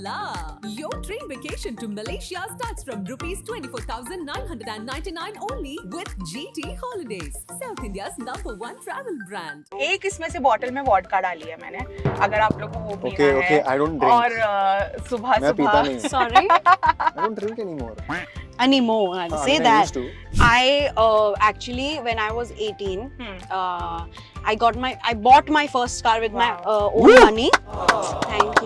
la! Your dream vacation to Malaysia starts from rupees 24,999 only with GT Holidays, South India's #1 travel brand. एक इसमें से bottle में vodka डाली है मैंने, अगर आप लोग को वो पीना है। Okay, I don't drink. और सुबह मैं पीता नहीं। Sorry? I don't drink anymore. Anymore, I'll say I mean, I that. used to. I actually, when I was 18, I bought my first car with my own money. Thank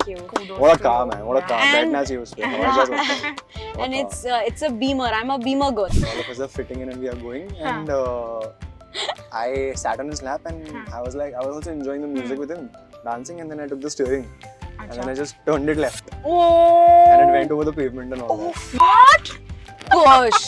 you. What a car, man. What a car. And- बैठना चाहिए उस पे. हमारे साथ होता है. And it's a Beamer. I'm a Beamer girl. All of us are fitting in and we are going. And I sat on his lap and I was also enjoying the music with him, dancing, and then I took the steering. And then I just turned it left. And it went over the pavement and all that. What? Gosh.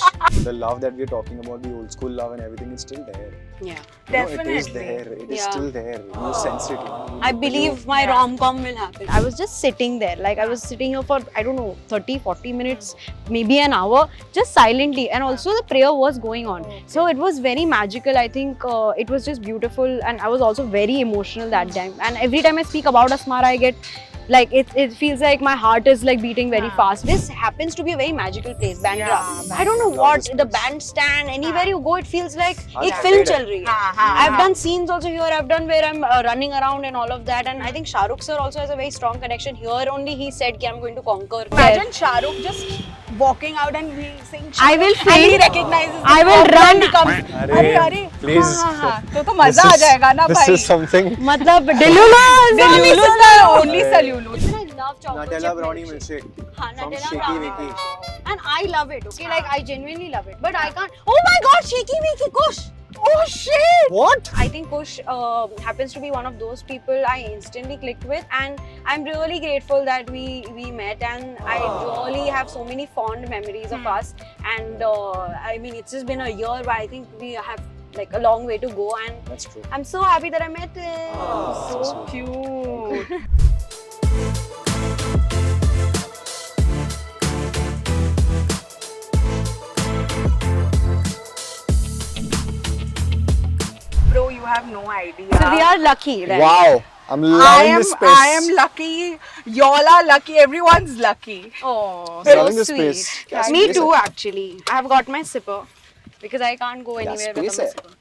The love that we're talking about, the old school love and everything is still there. Yeah. No, it is Definitely. there. It is Yeah. still there. You sense it. I believe my rom-com will happen. I was just sitting there, like I was sitting here for, I don't know, 30, 40 minutes, maybe an hour, just silently. And also the prayer was going on. So it was very magical. I think it was just beautiful. And I was also very emotional that time. And every time I speak about Asmara, I get, like, it feels like my heart is like beating very fast. This happens to be a very magical place, Bandra. Yeah, I don't know Love what, this the place. bandstand, anywhere you go, it feels like हाँ, एक yeah, film great. चल रही है. I've done scenes also here. I've done where I'm running around and all of that. And I think Shah Rukh sir also has a very strong connection. Here only he said कि I'm going to conquer. Imagine Shah Rukh just walking out and we saying I will Shah Rukh, and he faint. recognizes I the will walk run. and comes, अरे, अरे please. हाँ, तो मजा आ जाएगा ना This भाई। is something. मतलब Delulu. Delulu is the only Salulu. I love chocolate Nutella chip brownie milkshake. milkshake. हाँ, From Nutella Shaky brownie. Wiki. And I love it. Okay, like I genuinely love it. But I can't. Oh my God, Shaky Wiki Kush. Oh shit! What? I think Kush happens to be one of those people I instantly clicked with, and I'm really grateful that we met, and I really have so many fond memories of us. And I mean, it's just been a year, but I think we have like a long way to go, and That's true. I'm so happy that I met him. So cute. Bro, you have no idea. So we are lucky, right? Wow. I'm loving this space. I am lucky. Y'all are lucky. Everyone's lucky. Oh, Loving so this sweet. space. क्या Me space too, है? actually. I've got my sipper because I can't go क्या anywhere space without my है? sipper.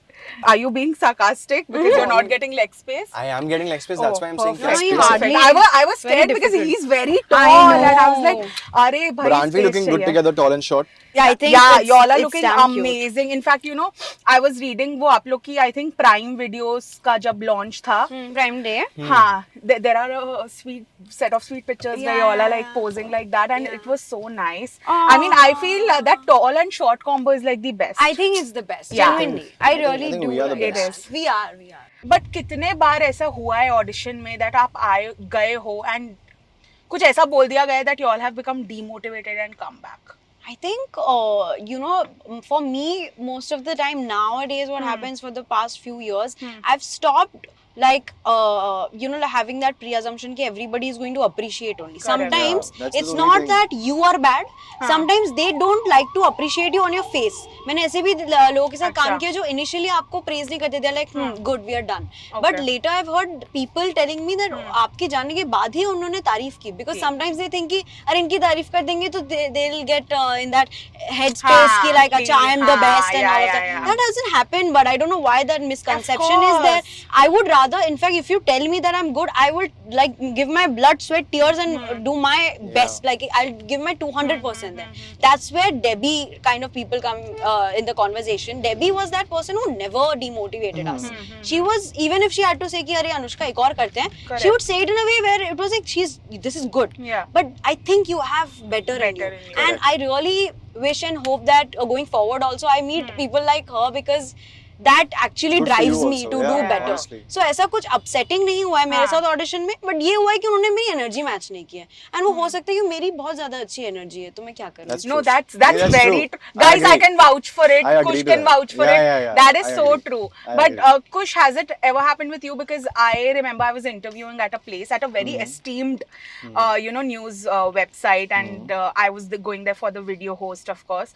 Are you being sarcastic because you're not getting leg space? I am getting leg space. That's why I'm saying perfect. क्या No, you space है? hardly- I was Very scared because difficult. he's very tall, I and I was know. like, "Arey, bhai, But aren't we space looking good चाहिए." together, tall and short? Yeah, I think Yeah, it's, y'all are it's looking damn cute. amazing. In fact, you know, I was reading वो आप लोग की I think Prime Videos का जब launch था. Prime Day. हाँ, there are a sweet set of sweet pictures where y'all are like Yeah. posing like that, and Yeah. it was so nice. I mean, I feel that tall and short combo is like the best. I think it's the best. Yeah. Genuinely, I really think do. we are the like best. that. We are. But कितने बार ऐसा हुआ है audition में that आप आए गए हो and कुछ ऐसा बोल दिया गया that you all have become demotivated and come back I think, you know, for me, most of the time nowadays, what happens for the past few years, I've stopped like, you know, having that pre-assumption that everybody is going to appreciate only. Sometimes Yeah, that's the it's only not thing. that you are bad. Sometimes they don't like to appreciate you on your face. मैंने ऐसे भी लोगों के साथ काम किया जो initially आपको praise नहीं करते थे, like good, we are done. But later I've heard people telling me that आपके जाने के बाद ही उन्होंने तारीफ की, because sometimes they think कि अरे इनकी तारीफ कर देंगे तो they'll get in that headspace कि like अच्छा I am the best and all of that. That doesn't happen, but I don't know why that misconception is there. I would rather, in fact, if you tell me that I'm good, I would like give my blood, sweat, tears and do my best. Like I'll give my 200% there. That's where Debbie kind of people come in the conversation. Debbie was that person who never demotivated us. She was, even if she had to say कि अरे अनुष्का एक और करते हैं, she would say it in a way where it was like this is good. Yeah. But I think you have better in you. in you. And I really wish and hope that going forward also I meet people like her, because that actually Good for drives you me also, to yeah, do better. honestly. So ऐसा कुछ upsetting नहीं हुआ है मेरे साथ audition में, but ये हुआ है कि उन्होंने मेरी एनर्जी मैच नहीं की है, एंड वो हो सकता है कि मेरी बहुत ज्यादा अच्छी एनर्जी है, तो मैं क्या करूँ. That's No, true. that's That's very true. true. Guys, I agree. can vouch for it. I agree Kush to can that. vouch for Yeah, it. yeah, yeah. That is I so agree. true. I But agree. Kush, has it ever happened with you? Because I remember I was interviewing at a place, at a very esteemed, you know, news website, and I was going there for the video host, of course.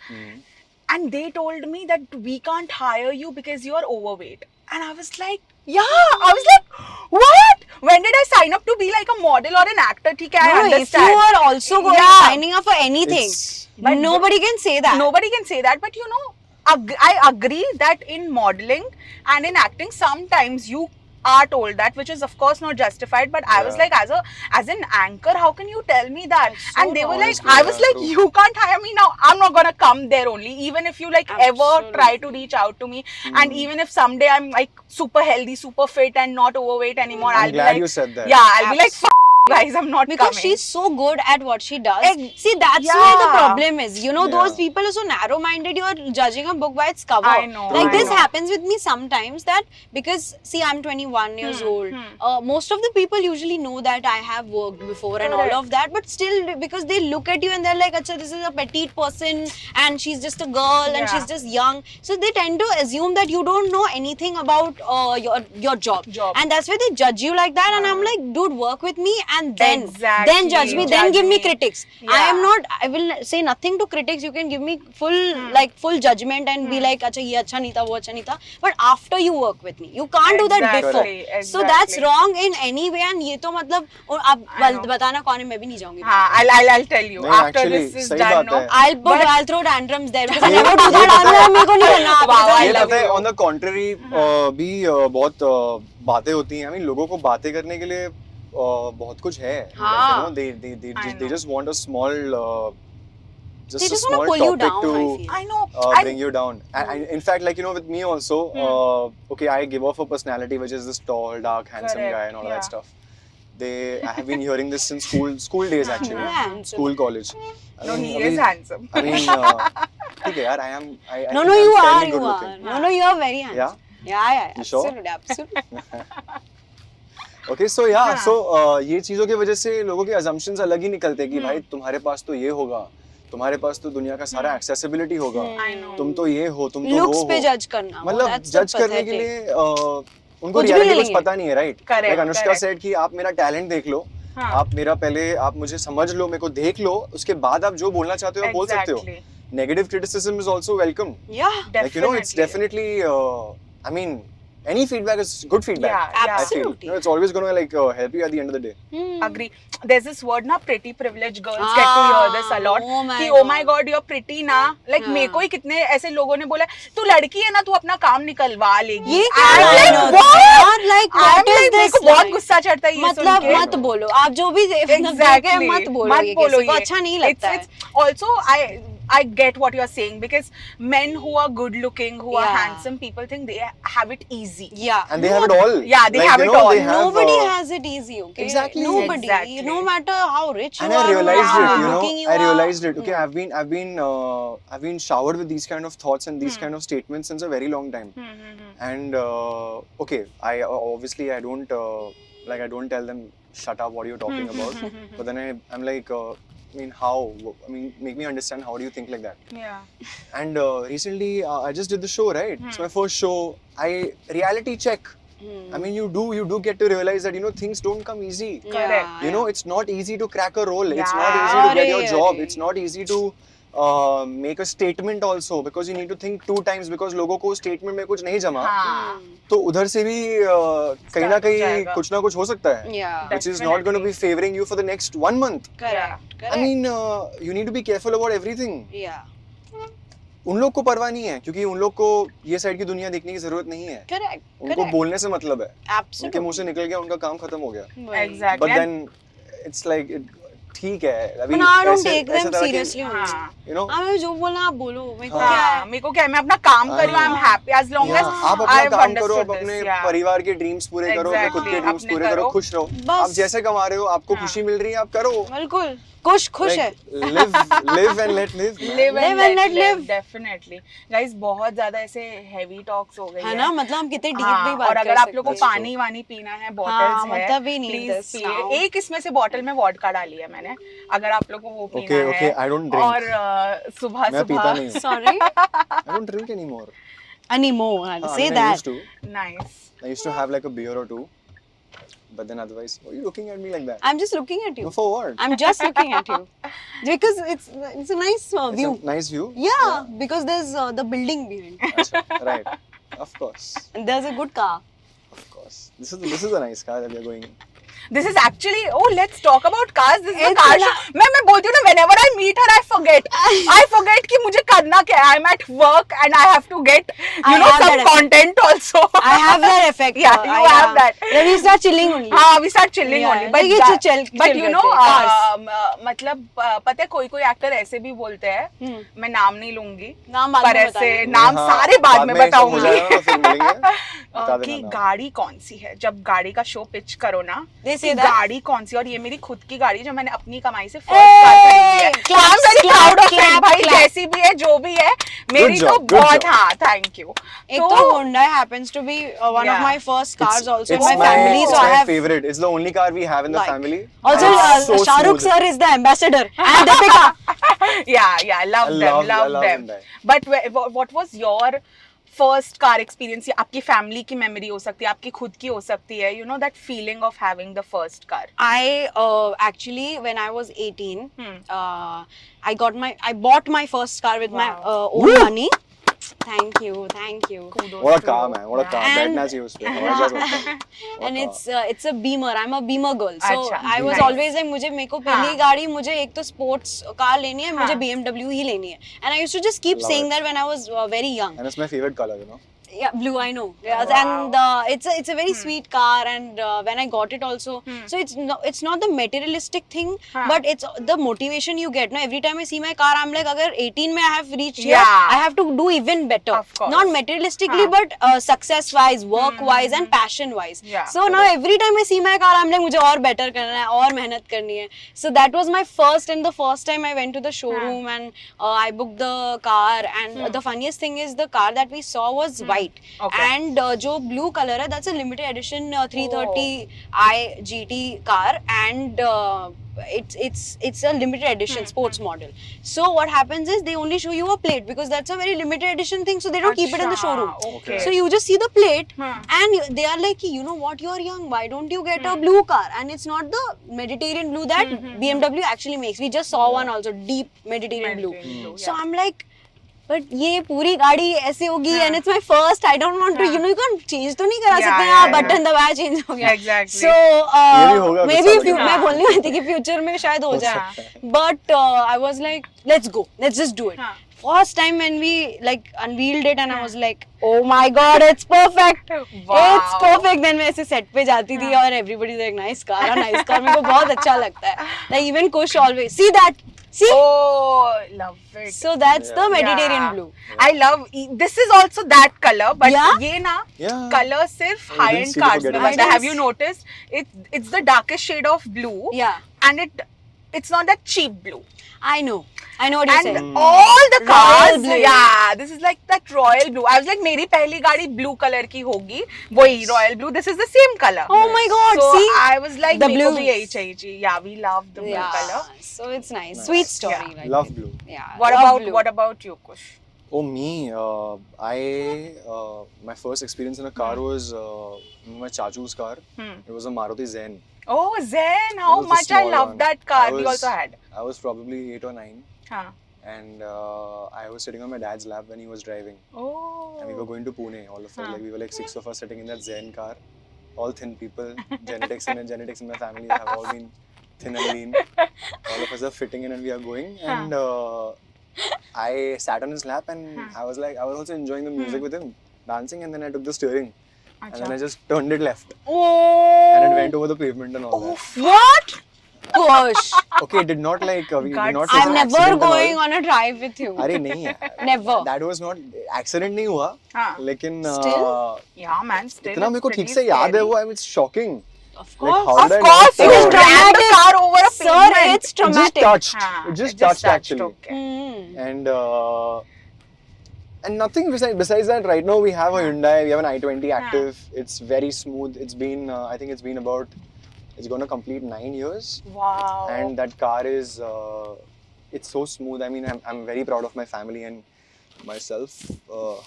And they told me that we can't hire you because you are overweight. And I was like, yeah, I was like, what? When did I sign up to be like a model or an actor? ठीक है, I No, if understand. you are also going Yeah. signing up for anything, It's- But nobody can say that. Nobody can say that, but you know, I agree that in modeling and in acting, sometimes you are told that, which is of course not justified. But I was Yeah. like, as an anchor, how can you tell me that? That's so And they were like, honestly, I was yeah, like, true. you can't hire me now. I'm not gonna come there only. Even if you like ever try to reach out to me, and even if someday I'm like super healthy, super fit, and not overweight anymore, I'm I'll be glad like, you said that. yeah, I'll be like, guys, I'm not Because coming. she's so good at what she does. See, that's Yeah. where the problem is. You know, those Yeah. people are so narrow-minded. You are judging a book by its cover. I know, Like I this know. happens with me sometimes. That because see, I'm 21 years old. Most of the people usually know that I have worked before and all Correct. of that. But still, because they look at you and they're like, "Acha, this is a petite person and she's just a girl and Yeah. she's just young." So they tend to assume that you don't know anything about your job. And that's why they judge you like that. And I'm like, dude, work with me and then Exactly. judge me, then Judge give me me. critics. Yeah. I will say nothing to critics. You can give me full judgment and be like, acha ye acha nahi tha, wo acha nahi tha. But after you work with me, you can't do that before. Exactly, So that's exactly. wrong in any way. And ये तो मतलब और आप I know. बताना कौन है, मैं भी नहीं जाऊंगी. हाँ, I'll tell you नहीं, after actually, this is सही done. बात No? है. I'll throw tantrums there because I never do that. मेरे को नहीं करना. Wow, I ये love पता है you. ऑन द कॉन्ट्ररी भी बहुत बातें होती हैं. I mean लोगों को बातें करने के लिए बहुत कुछ है. हाँ. Like, you know, I they know. just want a small They just a just want small to pull you topic down, to I feel. I know. bring you down. And in fact, like, you know, with me also, okay, I give off a personality which is this tall, dark, handsome Correct, guy and all yeah. that stuff. I have been hearing this since school days actually, Yeah, handsome. school, college. No, he is handsome. I mean, okay, yaar, I No, think no, I'm you fairly are. good You are. looking. No, you are very handsome. Yeah. You sure? Absolutely. Okay, so yeah, हाँ. so ये चीजों की वजह से लोगों के assumptions अलग ही निकलते हैं कि भाई तुम्हारे पास तो ये होगा, तुम्हारे पास तो दुनिया का सारा accessibility होगा, I know. तुम तो ये हो, तुम तो Looks वो पे हो. जज करना. मतलब that's the जज करने के pathetic. लिए उनको कुछ भी रियलिटी ले कुछ लेंगे. पता नहीं है, right? Correct, like Anushka correct. Said कि आप मेरा टैलेंट देख लो, हाँ. आप मेरा पहले आप मुझे समझ लो, मेरे को देख लो, उसके बाद आप जो बोलना चाहते हो आप बोल सकते हो. Exactly. Negative criticism is also welcome. Yeah. Like, you know, it's definitely I mean, any feedback is good feedback. Yeah, I feel. absolutely. You know, it's always going to like help you at the end of the day. Agree. There's this word na, pretty privileged girls get to hear this a lot. Oh my कि God. oh my god you're pretty ना. Like हाँ. मेरे को ही कितने ऐसे लोगों ने बोला तू लड़की है ना, तू अपना काम निकलवा लेगी. ये I'm क्या like, line what? होता है यार? Like, I'm what is like, मेरे this को बहुत line? गुस्सा चढ़ता है ये सुन मतलब के. मत बोलो, आप जो भी Exactly. मत बोलो, ये किसी को अच्छा नहीं लगता है. It's also I get what you're saying because men who are good looking, who are Yeah. handsome, people think they have it easy. Yeah. And they have it all. Yeah, they like, have you it know, all. They have, Nobody has it easy, okay? Exactly. Nobody. Exactly. No matter how rich you And are, I realized how it, good you know. looking you I are. realized it. Okay, I've been showered with these kind of thoughts and these kind of statements since a very long time. And okay, I obviously I don't I don't tell them shut up. What are you talking about? But then I'm like, I mean, how? I mean, make me understand. How do you think like that? Yeah. And recently, I just did the show, right? It's my first show. Reality check. I mean, you do get to realize that, you know, things don't come easy. Correct. You know, it's not easy to crack a role. It's Yeah. not easy to get your Arey, job. arey. It's not easy to make a statement also because you need to think 2 times because लोगों को statement में कुछ नहीं जमा हाँ. तो उधर से भी कहीं ना Start हो कहीं जाएगा. कुछ ना कुछ हो सकता है. Yeah. Which is not going to be favoring you for the next 1 month. Correct. I mean, you need to be careful about everything. Yeah. उन लोग को परवाह नहीं है क्योंकि उन लोग को ये साइड की दुनिया देखने की जरूरत नहीं है. Correct. उनको Correct. बोलने से मतलब है. उनके Absolutely. मुंह से निकल गया उनका काम खत्म हो गया. Exactly. But then it's like ठीक है. अभी But I don't ऐसे- take ऐसे them तरह के- seriously. हाँ. You know. हमें जो बोलना आप बोलो, मेरे को हाँ. क्या हाँ, है? मेरे को क्या है, मैं अपना काम कर रही हूँ, I'm happy as long Yeah, as आप अपना I've काम करो, आप understood अपने this. Yeah. परिवार के ड्रीम्स पूरे करो, अपने खुद के Exactly, ड्रीम्स अपने पूरे करो, करो. खुश रहो. बस. आप जैसे कमा रहे हो, आपको हाँ. खुशी मिल रही है, आप करो. बिल्कुल. खुश है. Like, live and let live. man. Live and Live and let let live. live. Definitely. Guys, बहुत ज्यादा ऐसे heavy talks हो गई है ना, मतलब हम कितने डीप हाँ, भी बात और कर अगर आप लोग को सकते हैं. पानी वानी पीना है, बॉटल्स है, मतलब we need please this पिए. now. एक इसमें से बॉटल में वॉडका डाली है मैंने, अगर आप लोग को वो पीना Okay, है. okay, I don't drink. और सुबह मैं पीता नहीं. Sorry. I don't drink anymore. Anymore. हाँ, Say I mean, I that. used to. Nice. I used to have like a beer or two. But then otherwise, why are you looking at me like that? I'm just looking at you. No, for what? I'm just looking at you because it's a nice It's view. a nice view. Yeah, because there's the building behind. Achha, right. Of course. There's a good car. Of course. This is a nice car that we are going in. This is actually, oh, let's talk about cars. This is a It's car not- show. मैं बोलती हूँ ना, whenever I meet her, I forget कि मुझे करना क्या है. I'm at work and I have to get, I have some that content also. I have that effect. Yeah, you have that. Then we start chilling only. हाँ, we start chilling Yeah, only. But ये that- chill but you know, करते हैं, cars. मतलब पता है कोई actor ऐसे भी बोलते हैं. मैं नाम नहीं लूंगी. नाम बाद पर में ऐसे बताएंगे। नाम हाँ, सारे बाद में सब हो बताऊंगी. जाएगा ना, फिर मिलेंगे. बता देना कि नाम. गाड़ी कौन सी है. जब गाड़ी का शो पिच करो ना, They say कि that. गाड़ी कौन सी. और ये मेरी खुद की गाड़ी जो मैंने अपनी कमाई से Hey! फर्स्ट कार खरीदी है. Claps, I'm very clap, proud of it. clap, भाई clap. जैसी भी है जो भी है मेरी job, तो good बहुत. job. हाँ, थैंक यू. एक तो Hyundai happens to be one of Yeah. my first cars also in It's my family, so it's I my have favorite. It's the only car we have in the like. family. Also And it's so Shah Rukh smooth. sir is the ambassador and Deepika. Yeah, love I them, love love them. Hyundai. But what was your first car experience? ये आपकी family की memory हो सकती है, आपकी खुद की हो सकती है. You know that feeling of having the first car. I actually when I was 18, Hmm. I bought my first car with my Wow. own money. Thank you. Kudos What a to car, you. man. What a car. And- बैठना चाहिए उस पे. हमारे साथ होता है. What And a- it's a Beamer. I'm a Beamer girl. So अच्छा, I was nice. always like मेरे को पहली हाँ. गाड़ी मुझे एक तो sports car लेनी है, मुझे हाँ. BMW ही लेनी है. And I used to just keep Love saying it. that when I was very young. And it's my favorite color, you know. Yeah, blue. I know. Yes, Wow. and it's a very sweet car, and when I got it also, so it's not the materialistic thing, Huh. but it's the motivation you get. No, every time I see my car, I'm like, अगर 18 में I have reached here, Yeah. I have to do even better. Of course. Not materialistically, Huh. but success wise, work wise, and passion wise. Yeah. So now every time I see my car, I'm like, मुझे और better करना है, और मेहनत करनी है. So that was my first and the first time I went to the showroom and I booked the car. And the funniest thing is the car that we saw was white. Okay. And जो blue color है, that's a limited edition 330i GT car, and it's a limited edition sports model. So what happens is they only show you a plate because that's a very limited edition thing, so they don't keep it in the अच्छा, showroom. okay. So you just see the plate Hmm. and they are like, you know what, you're young, why don't you get a blue car? And it's not the Mediterranean blue that BMW actually makes. We just saw one also, deep Mediterranean blue. Mediterranean blue, So yeah. I'm like, but ये पूरी गाड़ी ऐसे होगी and it's my first. I don't want to, you know, you can't change तो नहीं करा Yeah, सकते yeah, हाँ yeah. बटन दबाया change हो गया. Exactly. So ये भी होगा कुछ maybe सालों के मैं बाद. बोलने वाली थी कि future में शायद हो जाए. सकता है. But I was like, let's go, let's just do it. हाँ. First time when we like unveiled it and I was like, oh my god, it's perfect. Wow. It's perfect. Then मैं ऐसे set पे जाती थी और everybody like nice car, nice car. मेरे को बहुत अच्छा लगता है. Like even Kush always see that. See? Oh, love it. So that's the Mediterranean Yeah. blue. I love. This is also that color, but Yeah? ये ना Yeah. color सिर्फ I high didn't end see the cars में forget बनता है. it. Have you noticed? It's the darkest shade of blue. Yeah, And it's not that cheap blue. I know what you're And saying. all the Royal cars, blue. yeah, this is like that royal blue. I was like, मेरी पहली गाड़ी blue color की होगी, वही royal blue. This is the same color. Oh my god, So see? I was like, The मेरे को blues. भी यही चाहिए. Yeah, we love the blue color. So it's nice. Sweet story. Yeah. Like Love it. blue. Yeah. What love blue. about you, Kush? Oh, me. My first experience in a car was my chachu's car. It was a Maruti Zen. Oh, Zen, how It was a much I small love one. that car. I We was- also had. I was probably 8 or 9, Huh. and I was sitting on my dad's lap when he was driving, Oh. and we were going to Pune. All of us, like we were like 6 of us sitting in that Zen car, all thin people. Genetics in my family have all been thin and lean. All of us are fitting in, and we are going. And I sat on his lap, and I was also enjoying the music with him, dancing, and then I took the steering, and then I just turned it left, Oh. and it went over the pavement and all that. What? Gosh. Okay, it did not like we did not. Guts. face I'm an never accident and all. going on a drive with you. अरे नहीं यार. Never. That was not accident नहीं हुआ. हाँ. लेकिन Still? Yeah, man. Still, इतना मेरे को it's ठीक pretty से याद है scary. वो. I mean, it's shocking. Of Like, course. how Of did I course, not you know? ran the car over a Sir, pavement. it's It just traumatic. touched. हाँ, It just touched actually. Okay. Hmm. And nothing besides that. Right now we have a Hyundai. We have an i20 Active. It's very smooth. It's been I think it's been about. It's going to complete 9 years. Wow. And that car is it's so smooth. I mean, I'm very proud of my family and myself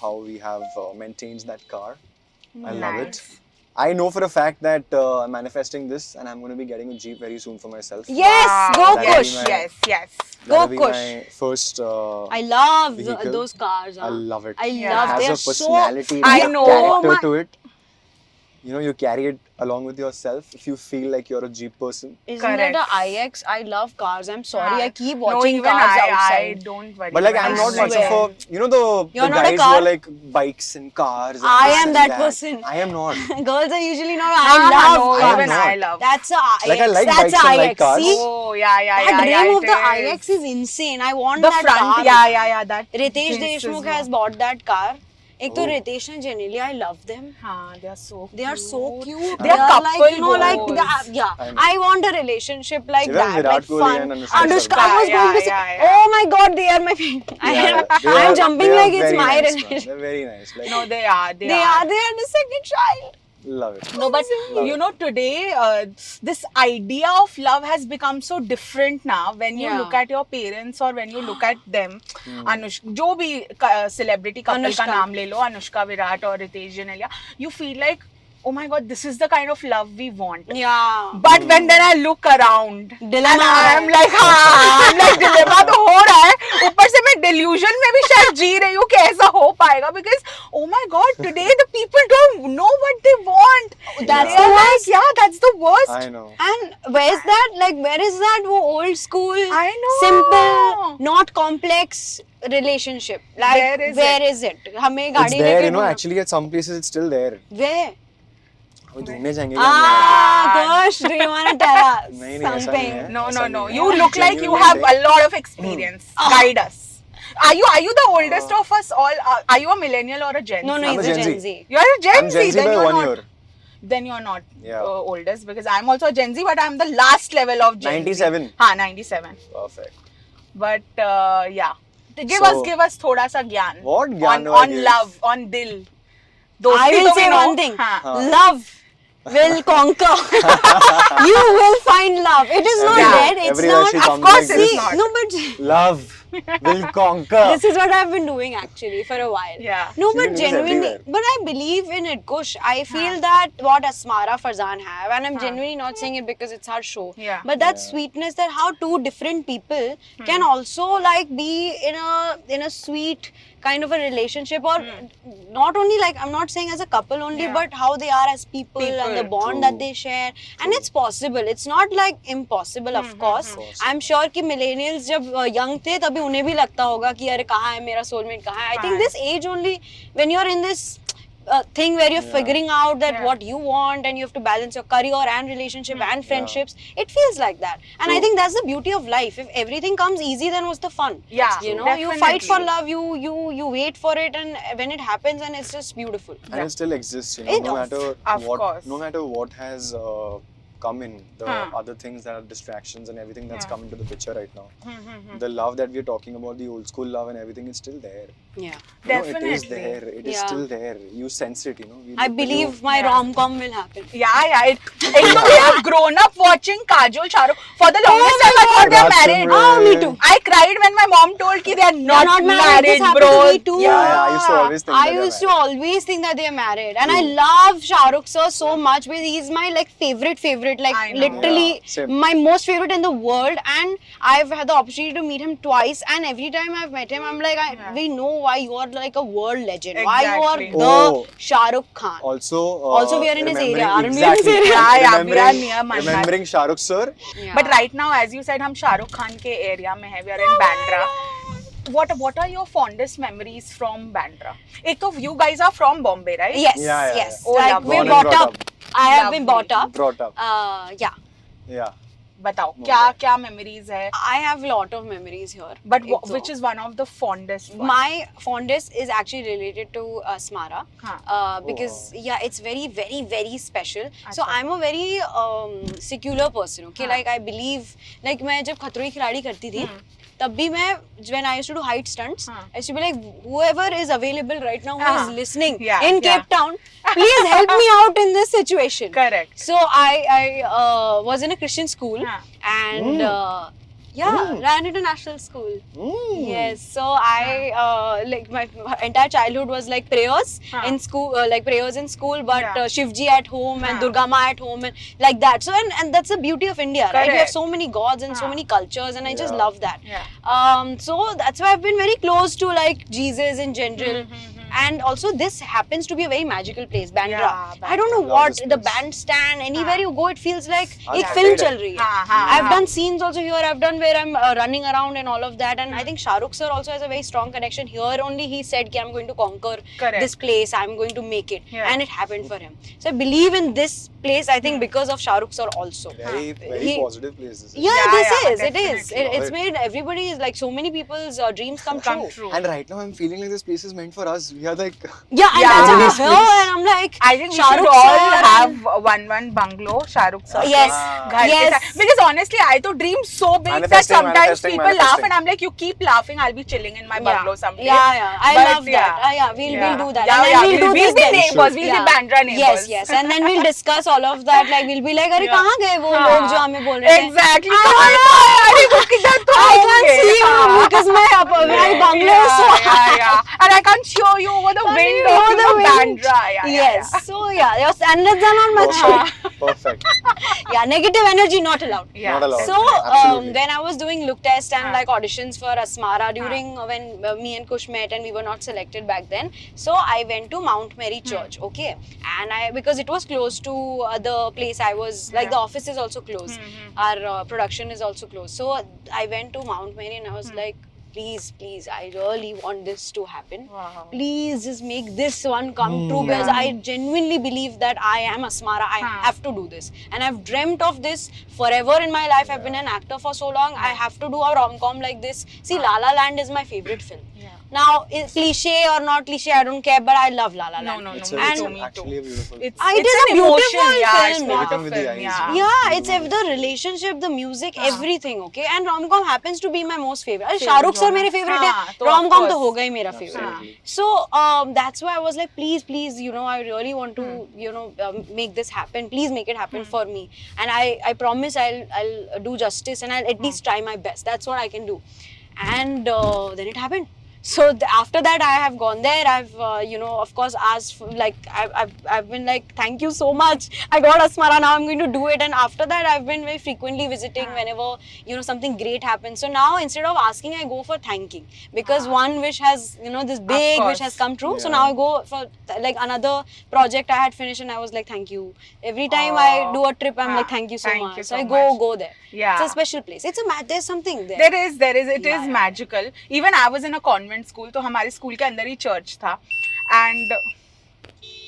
how we have maintained that car. I love it. I know for a fact that I'm manifesting this, and I'm going to be getting a Jeep very soon for myself. Yes, Wow. go That push. is my- Yes. Go That'll be Kush. my first. I love vehicle. those cars. I love it. I Yeah. love. It They are has a so. personality, I and a know. character Oh my- to it. You know, you carry it along with yourself. If you feel like you're a Jeep person, Isn't Correct. that a IX? I love cars. I'm sorry. I keep No, watching even cars I outside. don't worry. but like when I'm not much swear. of a, you know, the You're not a guys car? who are like bikes and cars. And I this am and that person. I am not. Girls are usually not. Ah, I love no, cars. even not. I love. That's a IX. Like, I like That's bikes a and like IX. cars. See? Oh yeah, That rim of it the is. IX is insane. I want The that front, car. yeah. That Ritesh this is Deshmukh what- has bought that car. एक तो Oh. Ritesh and Genelia, I love them. हाँ, they are so. They are so cute. They are like, couple you know, like goals. that. Yeah, I know. I want a relationship like Even that, Virat like Kohli fun. and Anushka I was Sharma. going to say, Yeah. oh my God, they are my favorite. Yeah, they I'm are- jumping they are like it's very my nice, man. relationship. They're very nice. Like, No, they are. They are the second child. love it. No, but Love you it. know, today this idea of love has become so different now. When you Yeah. look at your parents or when you look at them, Anushka, जो भी celebrity couple का Anushka. नाम ले लो, Anushka, Virat और Ritesh Genelia, you feel like, oh my God, this is the kind of love we want. Yeah. But when then I look around, Dilemma and हो रहा I'm है. like, हाँ, I'm like dilemma तो हो रहा है. ऊपर से मैं delusion में भी शायद जी रही हूँ कि ऐसा हो पाएगा, because oh my God, today the people don't know what they want. That's They're the like, worst. yeah, that's the worst. I know. And where's that? Like, where is that? वो old school, I know. simple, not complex relationship. Like, Where is it? हमें It's गाड़ी there, लेके you know. ढूंढना- Actually, at some places, it's still there. Where? वो ढूंढने जाएंगे Gosh, do you want to tell us नहीं, ऐसा नहीं something? है. No, ऐसा no. नहीं है. You look like you Genuinely have a saying. lot of experience. Guide us. Are you the oldest of us all? Are you a millennial or a Gen No, Z? no, I'm he's a a Gen Gen Z. Z. You're a Gen I'm Z. Gen Z Then by you're 1 not. year. Then you're not Yeah. oldest, because I'm also a Gen Z, but I'm the last level of Gen 97. Z. हाँ, 97. Perfect. But yeah, give So- us थोड़ा सा ज्ञान. What ज्ञान do I on give? love, on दिल. I दोस्ती will तो we say know. one thing. हाँ. Love will conquer. You will find love. It is not Everywhere- dead. It's everywhere not. she Of comes course like it is this. not. No, but Love will conquer. this is what I've been doing actually for a while. Yeah. No, She's but been doing this genuinely, everywhere. but I believe in it, Kush. I feel that what Asmara Farzan have, and I'm genuinely not saying it because it's our show. Yeah. But that Yeah. sweetness, that how two different people can also like be in a sweet kind of a relationship, or not only like, I'm not saying as a couple only, Yeah. but how they are as people and the People. bond True. that they share, and it's possible. It's not like impossible, of course. course. I'm sure कि millennials जब young थे तभी उन्हें भी लगता होगा कि अरे कहाँ है मेरा soulmate, कहाँ है. I think this age only, when you're in this thing where you're figuring out that Yeah. what you want and you have to balance your career and relationship and friendships, it feels like that. And I think that's the beauty of life. If everything comes easy, then what's the fun? Yeah, You know, you fight for definitely. love, you wait for it, and when it happens, and it's just beautiful. And it still exists, you know, It no does. matter Of what, course. no matter what has come in, the Huh. other things that are distractions and everything that's Yeah. come into the picture right now. The love that we're talking about, the old school love and everything, is still there. Yeah. You know, it is Definitely. there. It is Yeah. still there. You sense it, you know. I believe my rom-com will happen. Yeah. It we have grown up watching Kajol, Shahrukh. For the longest time, I thought they are Raj married. Simran. Me too. I cried when my mom told कि they are They're not, This married, happened bro. to me too. Yeah, I used to always think I that they're used to married. always think that they are married, and I love Shah Rukh sir so much because he's my like favorite, like I know. literally Yeah, same. my most favorite in the world. And I've had the opportunity to meet him twice, and every time I've met him, I'm like, we know why you are like a world legend, why you are Exactly. the Oh. Shah Rukh Khan. Also, we are in his area. remembering- Aren't we in his Exactly. area? Yeah, we are Remembering- near Mannar. Remembering Shah Rukh sir. Yeah. But right now, as you said, हम शाहरुख खान के area में है. We are in Bandra. What are your fondest memories from Bandra? एक तो you guys are from Bombay, right? Yes, Yeah, yeah, yes. yeah. Oh, Like lovely. we Born and brought brought up. I have been Lovely. brought up. Brought up. Yeah. Yeah. बताओ Mumbai. क्या memories है? I have a lot of memories here. But एक तो- which is one of the fondest ones? My fondest is actually related to Smara, Huh. because yeah, it's very special. So अच्छा. I'm a very secular person. Okay, हाँ. like I believe, like मैं जब खतरों की खिलाड़ी करती थी, तब भी मैं when I used to do height stunts, हाँ. I used to be like, whoever is available right now who हाँ. is listening Yeah, in yeah. Cape Town, please help me out in this situation. Correct. So I was in a Christian school, हाँ. and Yeah, Mm. Ryan International School. Mm. Yes, so I like my entire childhood was like prayers Huh. in school, like prayers in school, but Yeah. Shivji at home and Huh. Durga Ma at home and like that. So and that's the beauty of India, right? We have Correct. so many gods and so Huh. many cultures, and I just Yeah. love that. Yeah. So that's why I've been very close to like Jesus in general. Mhm. And also this happens to be a very magical place, Bandra. Yeah, I don't know Bandra. Love what this the place. bandstand, anywhere हाँ. you go, it feels like हाँ, एक yeah. film Great. चल रही है. हाँ, हाँ, I've हाँ. done scenes also here. I've done where I'm running around and all of that. And I think Shah Rukh sir also has a very strong connection here. Only he said कि I'm going to conquer Correct. this place. I'm going to make it, Yeah. and it happened for him. So I believe in this place. I think because of Shah Rukh sir also. Very, very He- positive place. This is. Yeah, Yeah, this yeah, is. It is. definitely. It's made everybody's like so many people's dreams come Come true. true. And right now I'm feeling like this place is meant for us. We are like, Yeah, and Yeah. that's why This I'm here, place. and I'm like, I think we Shah should Rukh all sir have one bungalow, Shah Rukh sir. Yes. घर के Yes. साथ. Because honestly, I to dream so big that Manifesting, sometimes manifesting, people laugh manifesting. and I'm like, you keep laughing, I'll be chilling in my bungalow someday. Yeah, yeah. I But love that. Yeah, we'll do that. Yeah, And then yeah, we'll do we'll this be then. neighbors. We'll Yeah. be Bandra neighbors. Yes, yes. And then we'll discuss all of that. Like we'll be like, अरे Yeah. कहाँ गए वो हाँ. लोग जो हमें बोल रहे थे? Exactly. I वो किधर तो I can't होंगे? see you हाँ. because my bungalow is so Yeah, high. yeah. And I can't show you over the wind Over of the wind. Bandra. Yeah, Yes. yeah. So yeah, your standards are not much. perfect. Perfect. Yeah, negative energy not allowed. Yeah. Not allowed. So Absolutely. when I was doing look test and Huh. like auditions for Asmara during when me and Kush met and we were not selected back then, so I went to Mount Mary Church, okay, and I because it was close to the place I was like the office is also close, our production is also close, so I went to Mount Mary and I was like, please, I really want this to happen. Wow. Please just make this one come true because I genuinely believe that I am Asmara. I Huh. have to do this. And I've dreamt of this forever in my life. I've been an actor for so long. I have to do a rom-com like this. See, La La Land is my favorite film. Yeah. Now, cliche or not cliche, I don't care, but I love La La Land. No, It's, me a, too, it's me actually a beautiful. It's, It is an a beautiful emotion, yeah, it's film, a yeah. beautiful With the film, eyes. yeah. Yeah, it's the relationship, the music, everything, okay? And rom-com happens to be my most favorite. Favorite Shah Rukh sir genre. मेरे favorite हाँ, है, तो of rom-com तो course. हो गई मेरा favorite. Absolutely. So that's why I was like, please, you know, I really want to, you know, make this happen. Please make it happen for me. And I promise I'll do justice and I'll at least try my best. That's what I can do. And then it happened. So after that, I have gone there. I've, you know, of course, asked like I've been like, thank you so much. I got Asmara. Now I'm going to do it. And after that, I've been very frequently visiting whenever you know something great happens. So now instead of asking, I go for thanking because one wish has, you know, this big wish course. has come true. So Yeah. now I go for like another project I had finished, and I was like, thank you. Every time I do a trip, I'm like, thank you so Thank much. you So so I much. go there. Yeah. It's a special place. There's something there. There is. It is magical. Even I was in a convent school, तो हमारे school के अंदर ही church था, and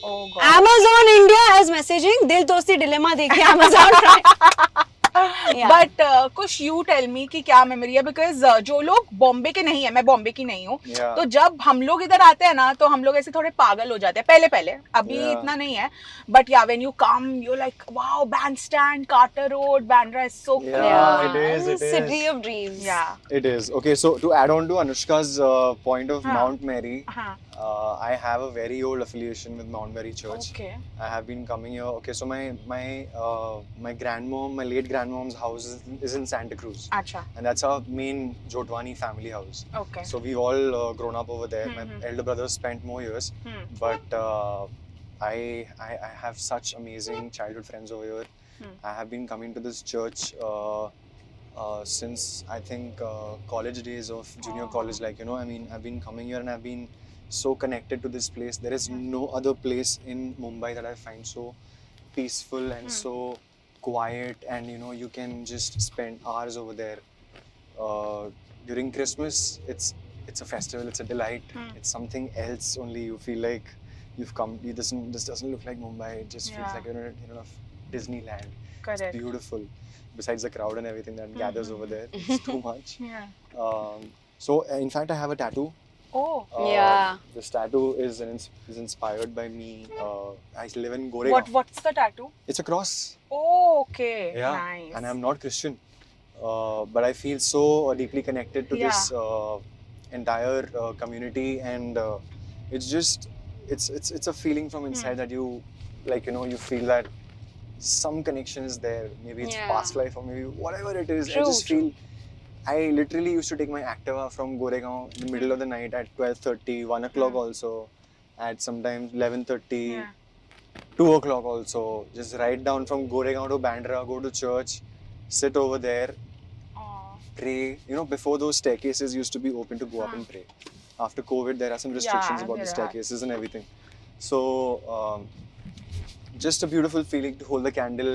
oh god. Amazon India is messaging. दिल दोस्ती dilemma देखिए Amazon Prime. Yeah. But कुछ you tell me कि क्या मेमोरी है, because जो लोग बॉम्बे के नहीं है, मैं बॉम्बे की नहीं हूँ, Yeah. तो जब हम लोग इधर आते हैं ना, तो हम लोग ऐसे थोड़े पागल हो जाते हैं पहले अभी Yeah. इतना नहीं है, but yeah, when you come you're like, wow, bandstand, Carter Road, Bandra is so cool. Yeah, it is. It's a city of dreams. Yeah. It is. Okay, so to add on to Anushka's point of Huh. Mount Mary, Uh-huh. I have a very old affiliation with Mount Mary Church. Okay. I have been coming here. Okay, so my grandmom, my late grandmom's house is in Santa Cruz, अच्छा. and that's our main Jotwani family house. Okay. So we've all grown up over there. Mhm. My elder brother spent more years, Hmm. but I have such amazing childhood friends over here. Hmm. I have been coming to this church since I think college days of junior college. Like, you know, I mean, I've been coming here and I've been so connected to this place. There is no other place in Mumbai that I find so peaceful and so quiet, and you know, you can just spend hours over there. During Christmas, it's a festival, it's a delight. It's something else. Only you feel like you've come. This doesn't look like Mumbai. It just feels Yeah. like you're in a Disneyland. It's Correct. beautiful. Besides the crowd and everything that gathers over there, it's too much. Yeah. So in fact, I have a tattoo. Oh. Yeah. This tattoo is inspired by me. I live in Goregaon. What's the tattoo? It's a cross. Oh, okay. Yeah. Nice. And I'm not Christian, but I feel so deeply connected to this entire community, and it's just it's a feeling from inside that you, like, you know, you feel that some connection is there. Maybe it's Yeah. past life or maybe whatever it is. True, I just feel I literally used to take my Activa from Goregaon in the middle of the night at 12:30, 1 o'clock also, at sometimes 11:30, 2 o'clock also. Just ride down from Goregaon to Bandra, go to church, sit over there, pray. You know, before those staircases used to be open to go up and pray. After COVID, there are some restrictions about the staircases and everything. So, just a beautiful feeling to hold the candle.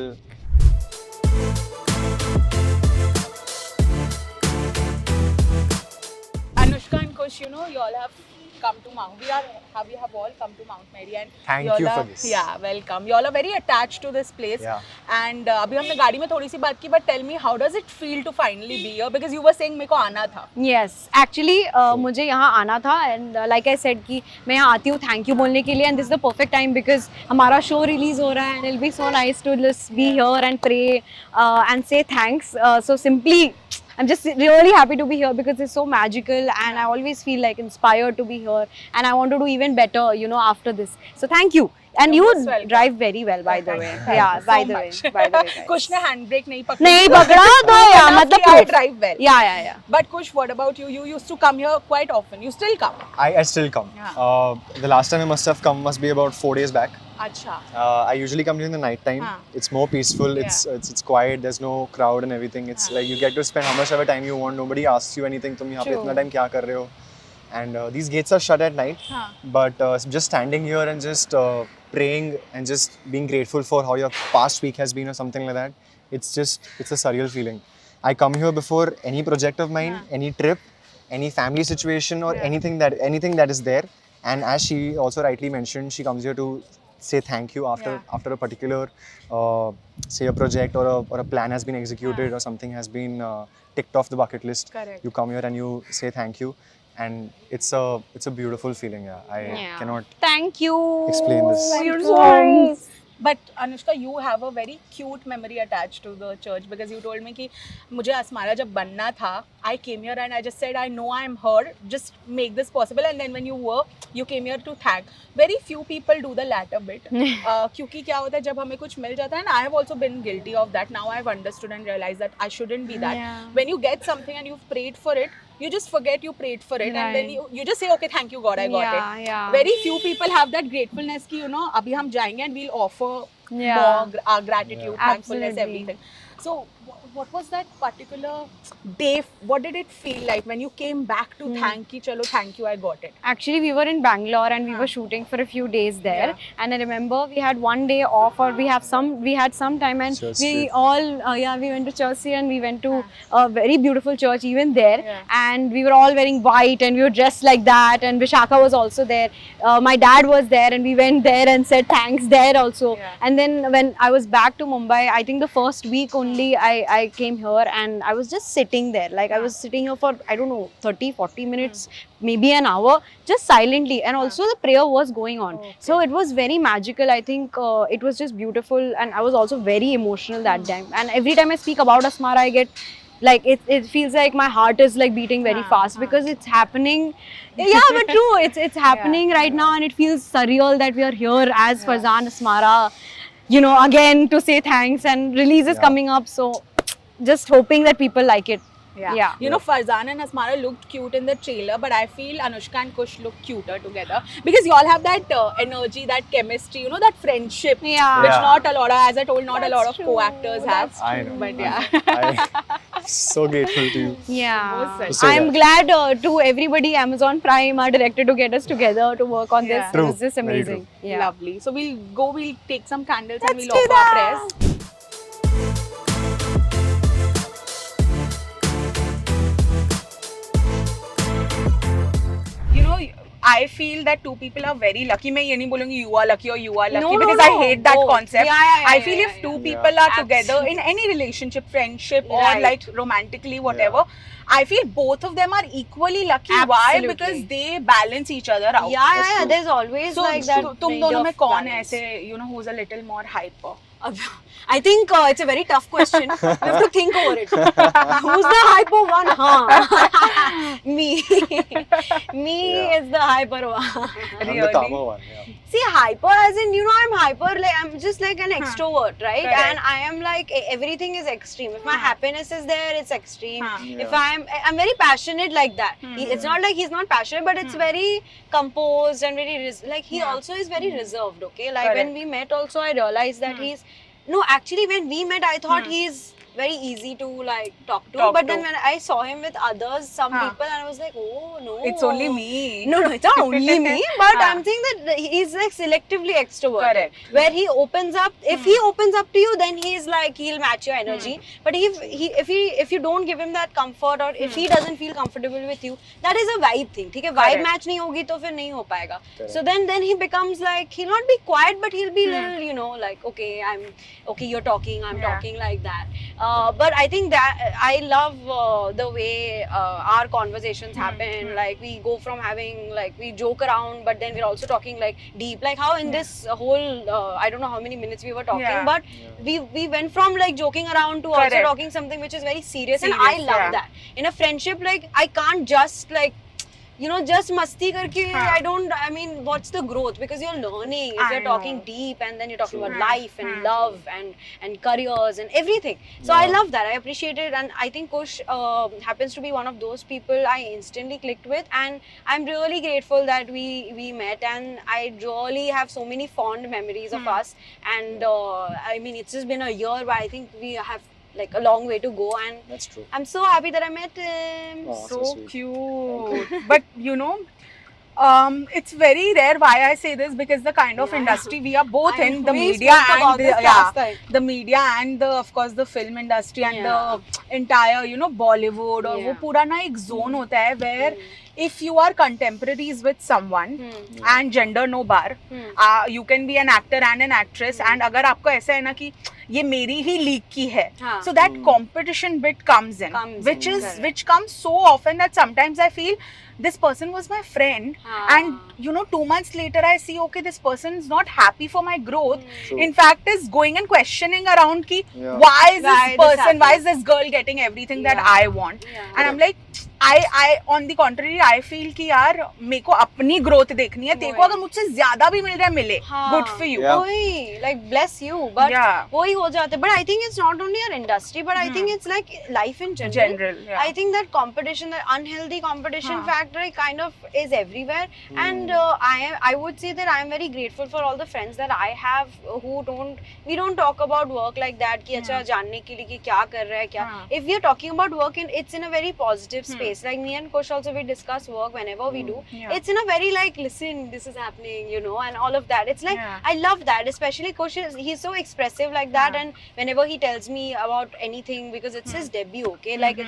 Anushka and Kush, you know, you all have come to Mount. We have all come to Mount Mary, and Thank you all you for are, this. Yeah, welcome. You all are very attached to this place. Yeah. And अभी हमने गाड़ी में थोड़ी सी बात की, but tell me, how does it feel to finally be here? Because you were saying मेरे को आना था. Yes, actually मुझे यहाँ आना था and like I said कि मैं यहाँ आती हूँ thank you बोलने के लिए, and this is the perfect time because हमारा show release हो रहा है and it'll be so nice to just be here and pray and say thanks. So simply I'm just really happy to be here because it's so magical and I always feel like inspired to be here and I want to do even better, you know, after this. So thank you. And You're you most welcome. drive very well, by the way. Thank Yeah, you by so the way. much. By the way. guys. Kush ने handbrake नहीं पकड़ी. नहीं पकड़ा तो यार Enough मतलब कि I proof. drive well. Yeah. But Kush, what about you? You used to come here quite often. You still come? I still come. Yeah. The last time I must be about 4 days back. अच्छा. I usually come during the night time. Huh. It's more peaceful. Yeah. It's quiet. There's no crowd and everything. It's like you get to spend how much ever time you want. Nobody asks you anything. तुम यहाँ पे True. इतना time क्या कर रहे हो? And these gates are shut at night. Huh. But just standing here and just praying and just being grateful for how your past week has been or something like that. It's a surreal feeling. I come here before any project of mine, any trip, any family situation or anything that is there. And as she also rightly mentioned, she comes here to say thank you after a particular say a project or a plan has been executed or something has been ticked off the bucket list. Correct. You come here and you say thank you, and it's a beautiful feeling. I cannot Thank you. explain this. You're so nice. But Anushka, you have a very cute memory attached to the church because you told me कि मुझे Asmara जब बनना था, I came here and I just said I know I'm her, just make this possible. And then when you came here to thank. Very few people do the latter bit. क्योंकि क्या होता है जब हमें कुछ मिल जाता है, and I have also been guilty of that. Now I've understood and realized that I shouldn't be that. Yeah. When you get something and you've prayed for it, you just forget you prayed for it, and then you just say okay, thank you God, I got it. Yeah. Very few people have that gratefulness कि you know अभी हम जाएंगे and we'll offer more our gratitude, thankfulness, Absolutely. everything. So what was that particular day? What did it feel like when you came back to thank you, I got it. Actually, we were in Bangalore and we were shooting for a few days there. Yeah. And I remember we had one day off, or we had some time, and Church we Street. all we went to Church Street and we went to a very beautiful church even there. Yeah. And we were all wearing white and we were dressed like that. And Vishaka was also there. My dad was there and we went there and said thanks there also. Yeah. And then when I was back to Mumbai, I think the first week only I came here and I was just sitting there. Like I was sitting here for, I don't know, 30-40 minutes, maybe an hour, just silently. And also the prayer was going on. Okay. So it was very magical. I think it was just beautiful. And I was also very emotional that time. And every time I speak about Asmara, I get like, it feels like my heart is like beating very fast because it's happening. Yeah, but true. It's happening right now and it feels surreal that we are here as Farzan Asmara, you know, again to say thanks, and release is coming up. So just hoping that people like it. Yeah. You know, Farzan and Asmara looked cute in the trailer, but I feel Anushka and Kush look cuter together because you all have that energy, that chemistry, you know, that friendship, Yeah. which Yeah. not a lot of, as I told, not a lot of That's co-actors true. have. That's I know. But yeah. I'm so grateful to you. Yeah, Most say I'm that. glad to everybody, Amazon Prime, our director, to get us together to work on Yeah. this. True. It was just Very amazing. true. Yeah. Lovely. So we'll take some candles and Let's we'll do offer our that. prayers. You know, I feel that two people are very lucky. मैं ये नहीं बोलूँगी you are lucky or you are lucky No, because no, I no. hate that Both. concept. Yeah, I feel if two people are together in any relationship, friendship or Right. like romantically, whatever, I feel both of them are equally lucky. Why? Absolutely. Because they balance each other out. Yeah. There's always So like that. तुम kind दोनों of में कौन है balance. ऐसे, you know, who's a little more hyper? I think it's a very tough question. We have to think over it. Who's the hyper one? Huh? Me. Me Yeah. is the hyper one. I'm the Really? calmer one. Yeah. See, hyper as in, you know, I'm hyper, like, I'm just like an extrovert, right? Correct. And I am like, everything is extreme. If my happiness is there, it's extreme. Yeah. If I'm very passionate like that. It's not like he's not passionate, but it's very composed and very, like, he also is very reserved, okay? Like, when Correct. we met also, I realized that he's, no, actually, when we met, I thought he's very easy to, like, talk to. Talk But then to. when I saw him with others, some Huh. people, and I was like, oh, no. It's only me. No, it's not only me, but Huh. I'm saying that he's like selectively extrovert. Correct. Where he opens up, if he opens up to you, then he's like he'll match your energy. But if you don't give him that comfort, or if he doesn't feel comfortable with you, that is a vibe thing. ठीक है, vibe Correct. match नहीं होगी तो फिर नहीं हो पाएगा. Correct. So then he becomes like, he'll not be quiet, but he'll be little, you know, like, okay, you're talking, I'm Yeah. talking, like that. But I think that I love the way our conversations happen. Like, we go from having, like, we joke around, but then we're also talking like deep. Like how in this whole I don't know how many minutes we were talking, Yeah. but we went from like joking around to also Correct. talking something which is very serious, and I Serious, love yeah. that. In a friendship, like, I can't just like, you know, just masti karke, I mean, what's the growth? Because you're learning. If I you're talking know. deep, and then you're talking True. about life and love and careers and everything. So I Yeah. love that. I appreciate it. And I think Kush happens to be one of those people I instantly clicked with. And I'm really grateful that we met. And I really have so many fond memories of us. And I mean, it's just been a year, but I think we have like a long way to go. And That's true. I'm so happy that I met him. Oh, So sweet. cute. But you know, it's very rare why I say this, because the kind of Yeah. industry we are both I in, know, the we media spoke about and the, this last time. the media and the, of course, the film industry and Yeah. the entire, you know, Bollywood, और वो Yeah. पूरा ना एक zone होता है where if you are contemporaries with someone and gender no bar, you can be an actor and an actress, and अगर आपको ऐसा है ना कि ये मेरी ही लीग की है, हाँ. so that competition bit comes in, which correct. which comes so often that sometimes I feel this person was my friend, and you know, 2 months later I see, okay, this person is not happy for my growth. True. In fact, is going and questioning around ki, Yeah. why is Why this this person, why is happened? this girl getting everything that Yeah. I want? Yeah. And I'm like, I on the contrary, I feel कि यार मेरे को अपनी growth देखनी है, तेरे को अगर मुझसे ज्यादा भी मिल रहा है मिले, good for you. Yeah. वही, like, bless you, but Yeah. वही हो जाते. But I think it's not only our industry, but I think it's like life in general. Yeah. I think that competition, that unhealthy competition factor, kind of is everywhere. And I would say that I am very grateful for all the friends that I have who we don't talk about work like that कि अच्छा जानने के लिए कि क्या कर रहा है क्या. If we are talking about work, it's in a very positive space. Like me and Kush also, we discuss work whenever we do. Yeah. It's in a very like, listen, this is happening, you know, and all of that. It's like, Yeah. I love that, especially Kush he's so expressive like that. And whenever he tells me about anything, because it's his debut, okay, like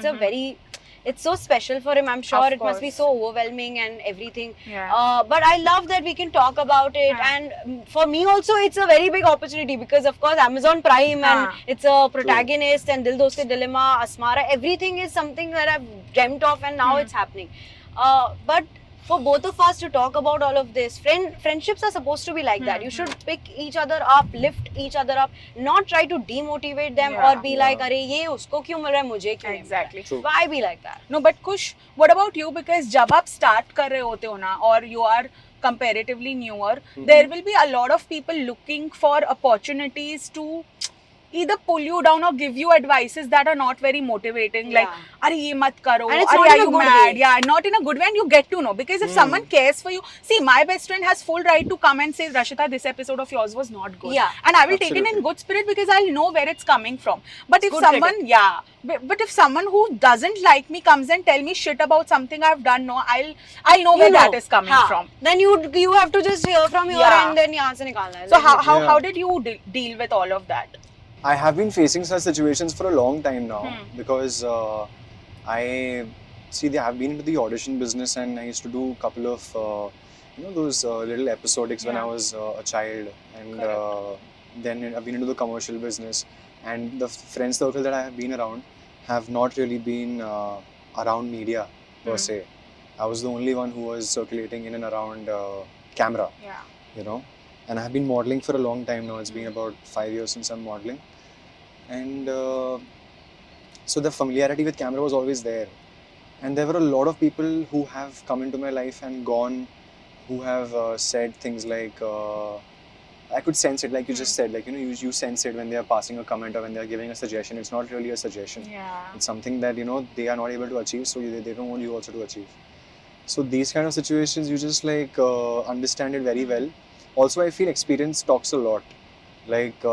it's so special for him. I'm sure Of it must be course. so overwhelming and everything. Yeah. But I love that we can talk about it. And for me also, it's a very big opportunity, because of course Amazon Prime, and it's a Protagonist, and Dil Dosti Dilemma, Asmara, everything is something that I've dreamt of, and now it's happening. But for both of us to talk about all of this, friendships are supposed to be like that. You should pick each other up, lift each other up, not try to demotivate them or be like, अरे ये उसको क्यों मिल रहा है मुझे क्यों नहीं मिल रहा है? Exactly. True. Why be like that? No, but Kush, what about you? Because जब आप start कर रहे होते हो ना, or you are comparatively newer, there will be a lot of people looking for opportunities to either pull you down or give you advices that are not very motivating. Like, अरे ये मत करो, And it's अरे not are in a you good mad? way. Yeah, not in a good way, and you get to know. Because if someone cares for you, see, my best friend has full right to come and say, Rashita, this episode of yours was not good. Yeah. And I will take it in Absolutely. good spirit, because I'll know where it's coming from. But if Good someone, but if someone who doesn't like me comes and tell me shit about something I've done, no, I'll know where that is coming हाँ. from. Then you have to just hear from your Yeah. end, then यहाँ से निकालना है. So Like, how did you deal with all of that? I have been facing such situations for a long time now because I have been into the audition business, and I used to do a couple of those little episodics when I was a child, and then I've been into the commercial business, and the friend circle that I have been around have not really been around media per se. I was the only one who was circulating in and around camera, you know. And I've been modeling for a long time now. It's been about 5 years since I'm modeling. And so the familiarity with camera was always there. And there were a lot of people who have come into my life and gone, who have said things like, I could sense it, like you just said, like, you know, you sense it when they are passing a comment or when they are giving a suggestion. It's not really a suggestion. Yeah. It's something that, you know, they are not able to achieve, so they don't want you also to achieve. So these kind of situations, you just like understand it very well. Also, I feel experience talks a lot. Like,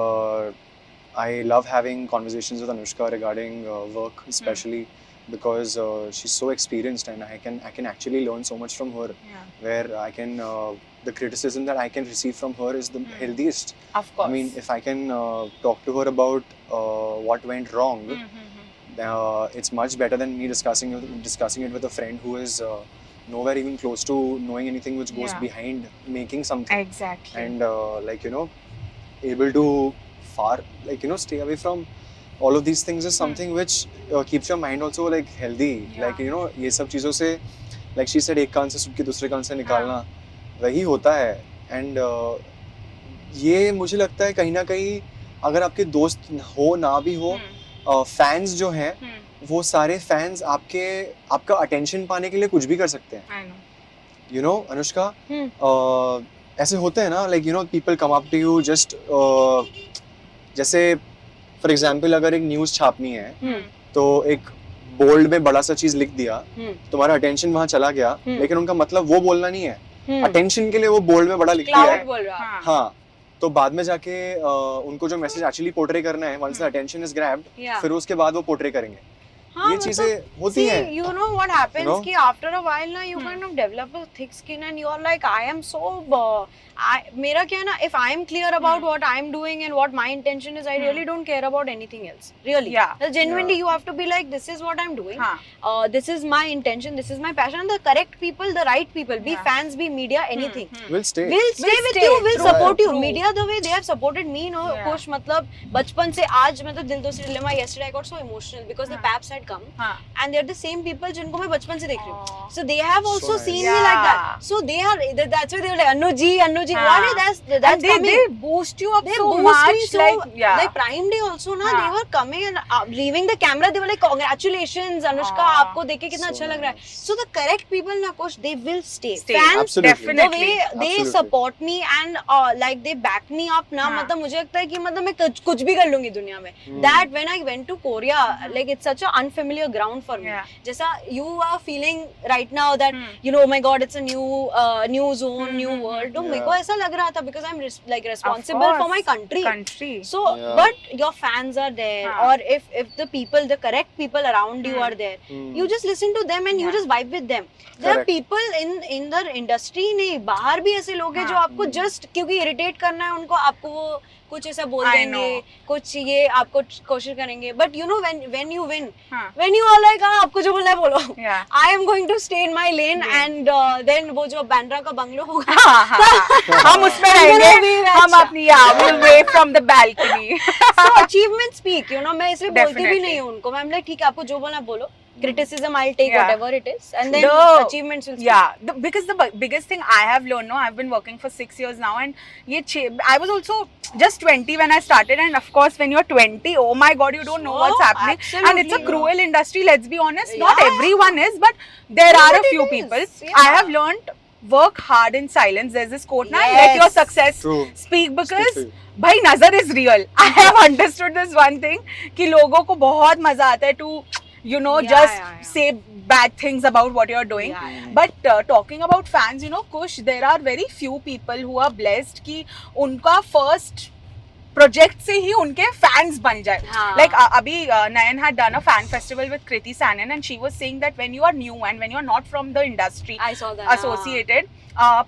I love having conversations with Anushka regarding work, especially because she's so experienced, and I can actually learn so much from her. Yeah. Where I can, the criticism that I can receive from her is the healthiest. Of course. I mean, if I can talk to her about what went wrong, it's much better than me discussing it with a friend who is nowhere even close to knowing anything which goes Yeah. behind making something. Exactly. And like, you know, able to like, you know, stay away from all of these things is something which keeps your mind also like healthy. Yeah. Like, you know, ये सब चीजों से, like she said, एक कान से सुन के दूसरे कान से निकालना वही होता है. And ये मुझे लगता है कहीं ना कहीं अगर आपके दोस्त हो ना भी हो, फैंस जो हैं वो सारे फैंस आपका अटेंशन पाने के लिए कुछ भी कर सकते हैं. I know. You know, Anushka, ऐसे होते हैं ना, like, you know, people come up to you just जैसे फॉर एग्जाम्पल अगर एक न्यूज़ छापनी है तो एक बोल्ड में बड़ा सा चीज लिख दिया, तुम्हारा अटेंशन वहां चला गया, लेकिन उनका मतलब वो बोलना नहीं है. अटेंशन के लिए वो बोल्ड में बड़ा लिख दिया क्लाउड है. बोल रहा है. हाँ, तो बाद में जाके उनको जो मैसेज एक्चुअली पोर्ट्रे करना है, once the attention is grabbed, Yeah. फिर उसके बाद वो पोर्ट्रे करेंगे. हाँ, ये मतलब, चीजें होती see, हैं. you know what happens You know? कि after a while ना you kind of develop a thick skin and you are like I am so मेरा क्या है ना, if I am clear about what I am doing and what my intention is, I really don't care about anything else. Really. Yeah. Genuinely, Yeah. you have to be like, this is what I'm doing. हाँ. This is my intention. This is my passion. And the correct people, the right people, be Yeah. fans, be media, anything. We'll stay. We'll stay with stay. you. We'll True. support you. True. Media the way they have supported me, no, Yeah. कुछ मतलब बचपन से आज मतलब दिल दोस्ती dilemma. Yesterday I got so emotional because the paps had come, हाँ. and they're the same people जिनको मैं बचपन से देख रही हूँ. Aw. So they have also nice. seen me like Yeah. that. So they are. That's why they were like Anu ji. हाँ. That's And coming. they boost you up They so boost much. me so, like Prime Day also ना, हाँ. they were coming and leaving the camera. They were like, congratulations Anushka, हाँ. आपको देख के कितना So अच्छा लग रहा है. nice. So the correct people ना coach, they will stay. Stay. Fans, Absolutely. the Definitely. way they Absolutely. support me and like they back me up ना, हाँ. मतलब मुझे लगता है कि मतलब मैं कुछ भी कर लूंगी दुनिया में. That when I went to Korea, like it's such an unfamiliar ground for me. Yeah. जैसा you are feeling right now that you know, oh my God, it's a new zone, new world. तो मेरे को ऐसा लग रहा था because I'm like responsible for my country. So, Yeah. but your fans are there, हाँ. or if the people, the correct people around you are there, you just listen to them and you Yeah. just vibe with them. There are Correct. people in the industry, नहीं बाहर भी ऐसे लोग हैं जो हाँ. आपको just क्योंकि irritate करना है उनको, आपको वो कुछ ऐसा बोल I देंगे, know. कुछ ये आपको कोशिश करेंगे. But you know when you win, हाँ. when you are like हाँ आपको जो बोलना है बोलो. Yeah. I am going to stay in my lane Yeah. and then वो जो बैंड्रा का बंगलो होगा. हाँ, हाँ. हम उसमें I'm gonna रहेंगे. be हम अच्छा. अपनी we'll wave from the balcony. So achievement speak, you know, मैं इसलिए बोलती भी Definitely. नहीं हूँ उनको. मैं like ठीक है आपको जो बोलना है बोलो. Criticism I'll take Yeah. whatever it is, and then The- achievements will speak. Yeah, because the biggest thing I have learned, no, I've been working for 6 years now, and I was also just 20 when I started, and of course, when you're 20, oh my God, you don't know what's Oh, happening, and it's a absolutely. cruel industry. Let's be honest, not Yeah. everyone is, but there No, are a but few it is. people. Yeah. I have learned work hard in silence. There's this quote, now Yes. let your success True. speak because. Speak. भाई नजर is real. I have understood this one thing कि लोगों को बहुत मजा आता है to Yeah, just yeah. say bad things about what you're doing. Yeah, yeah. But talking about fans, Kush, there are very few people who are blessed कि उनका first project से ही उनके fans बन जाए. हाँ. Like अभी Nayan had done a fan festival with Kriti Sanon, and she was saying that when you are new and when you are not from the industry I saw that. associated,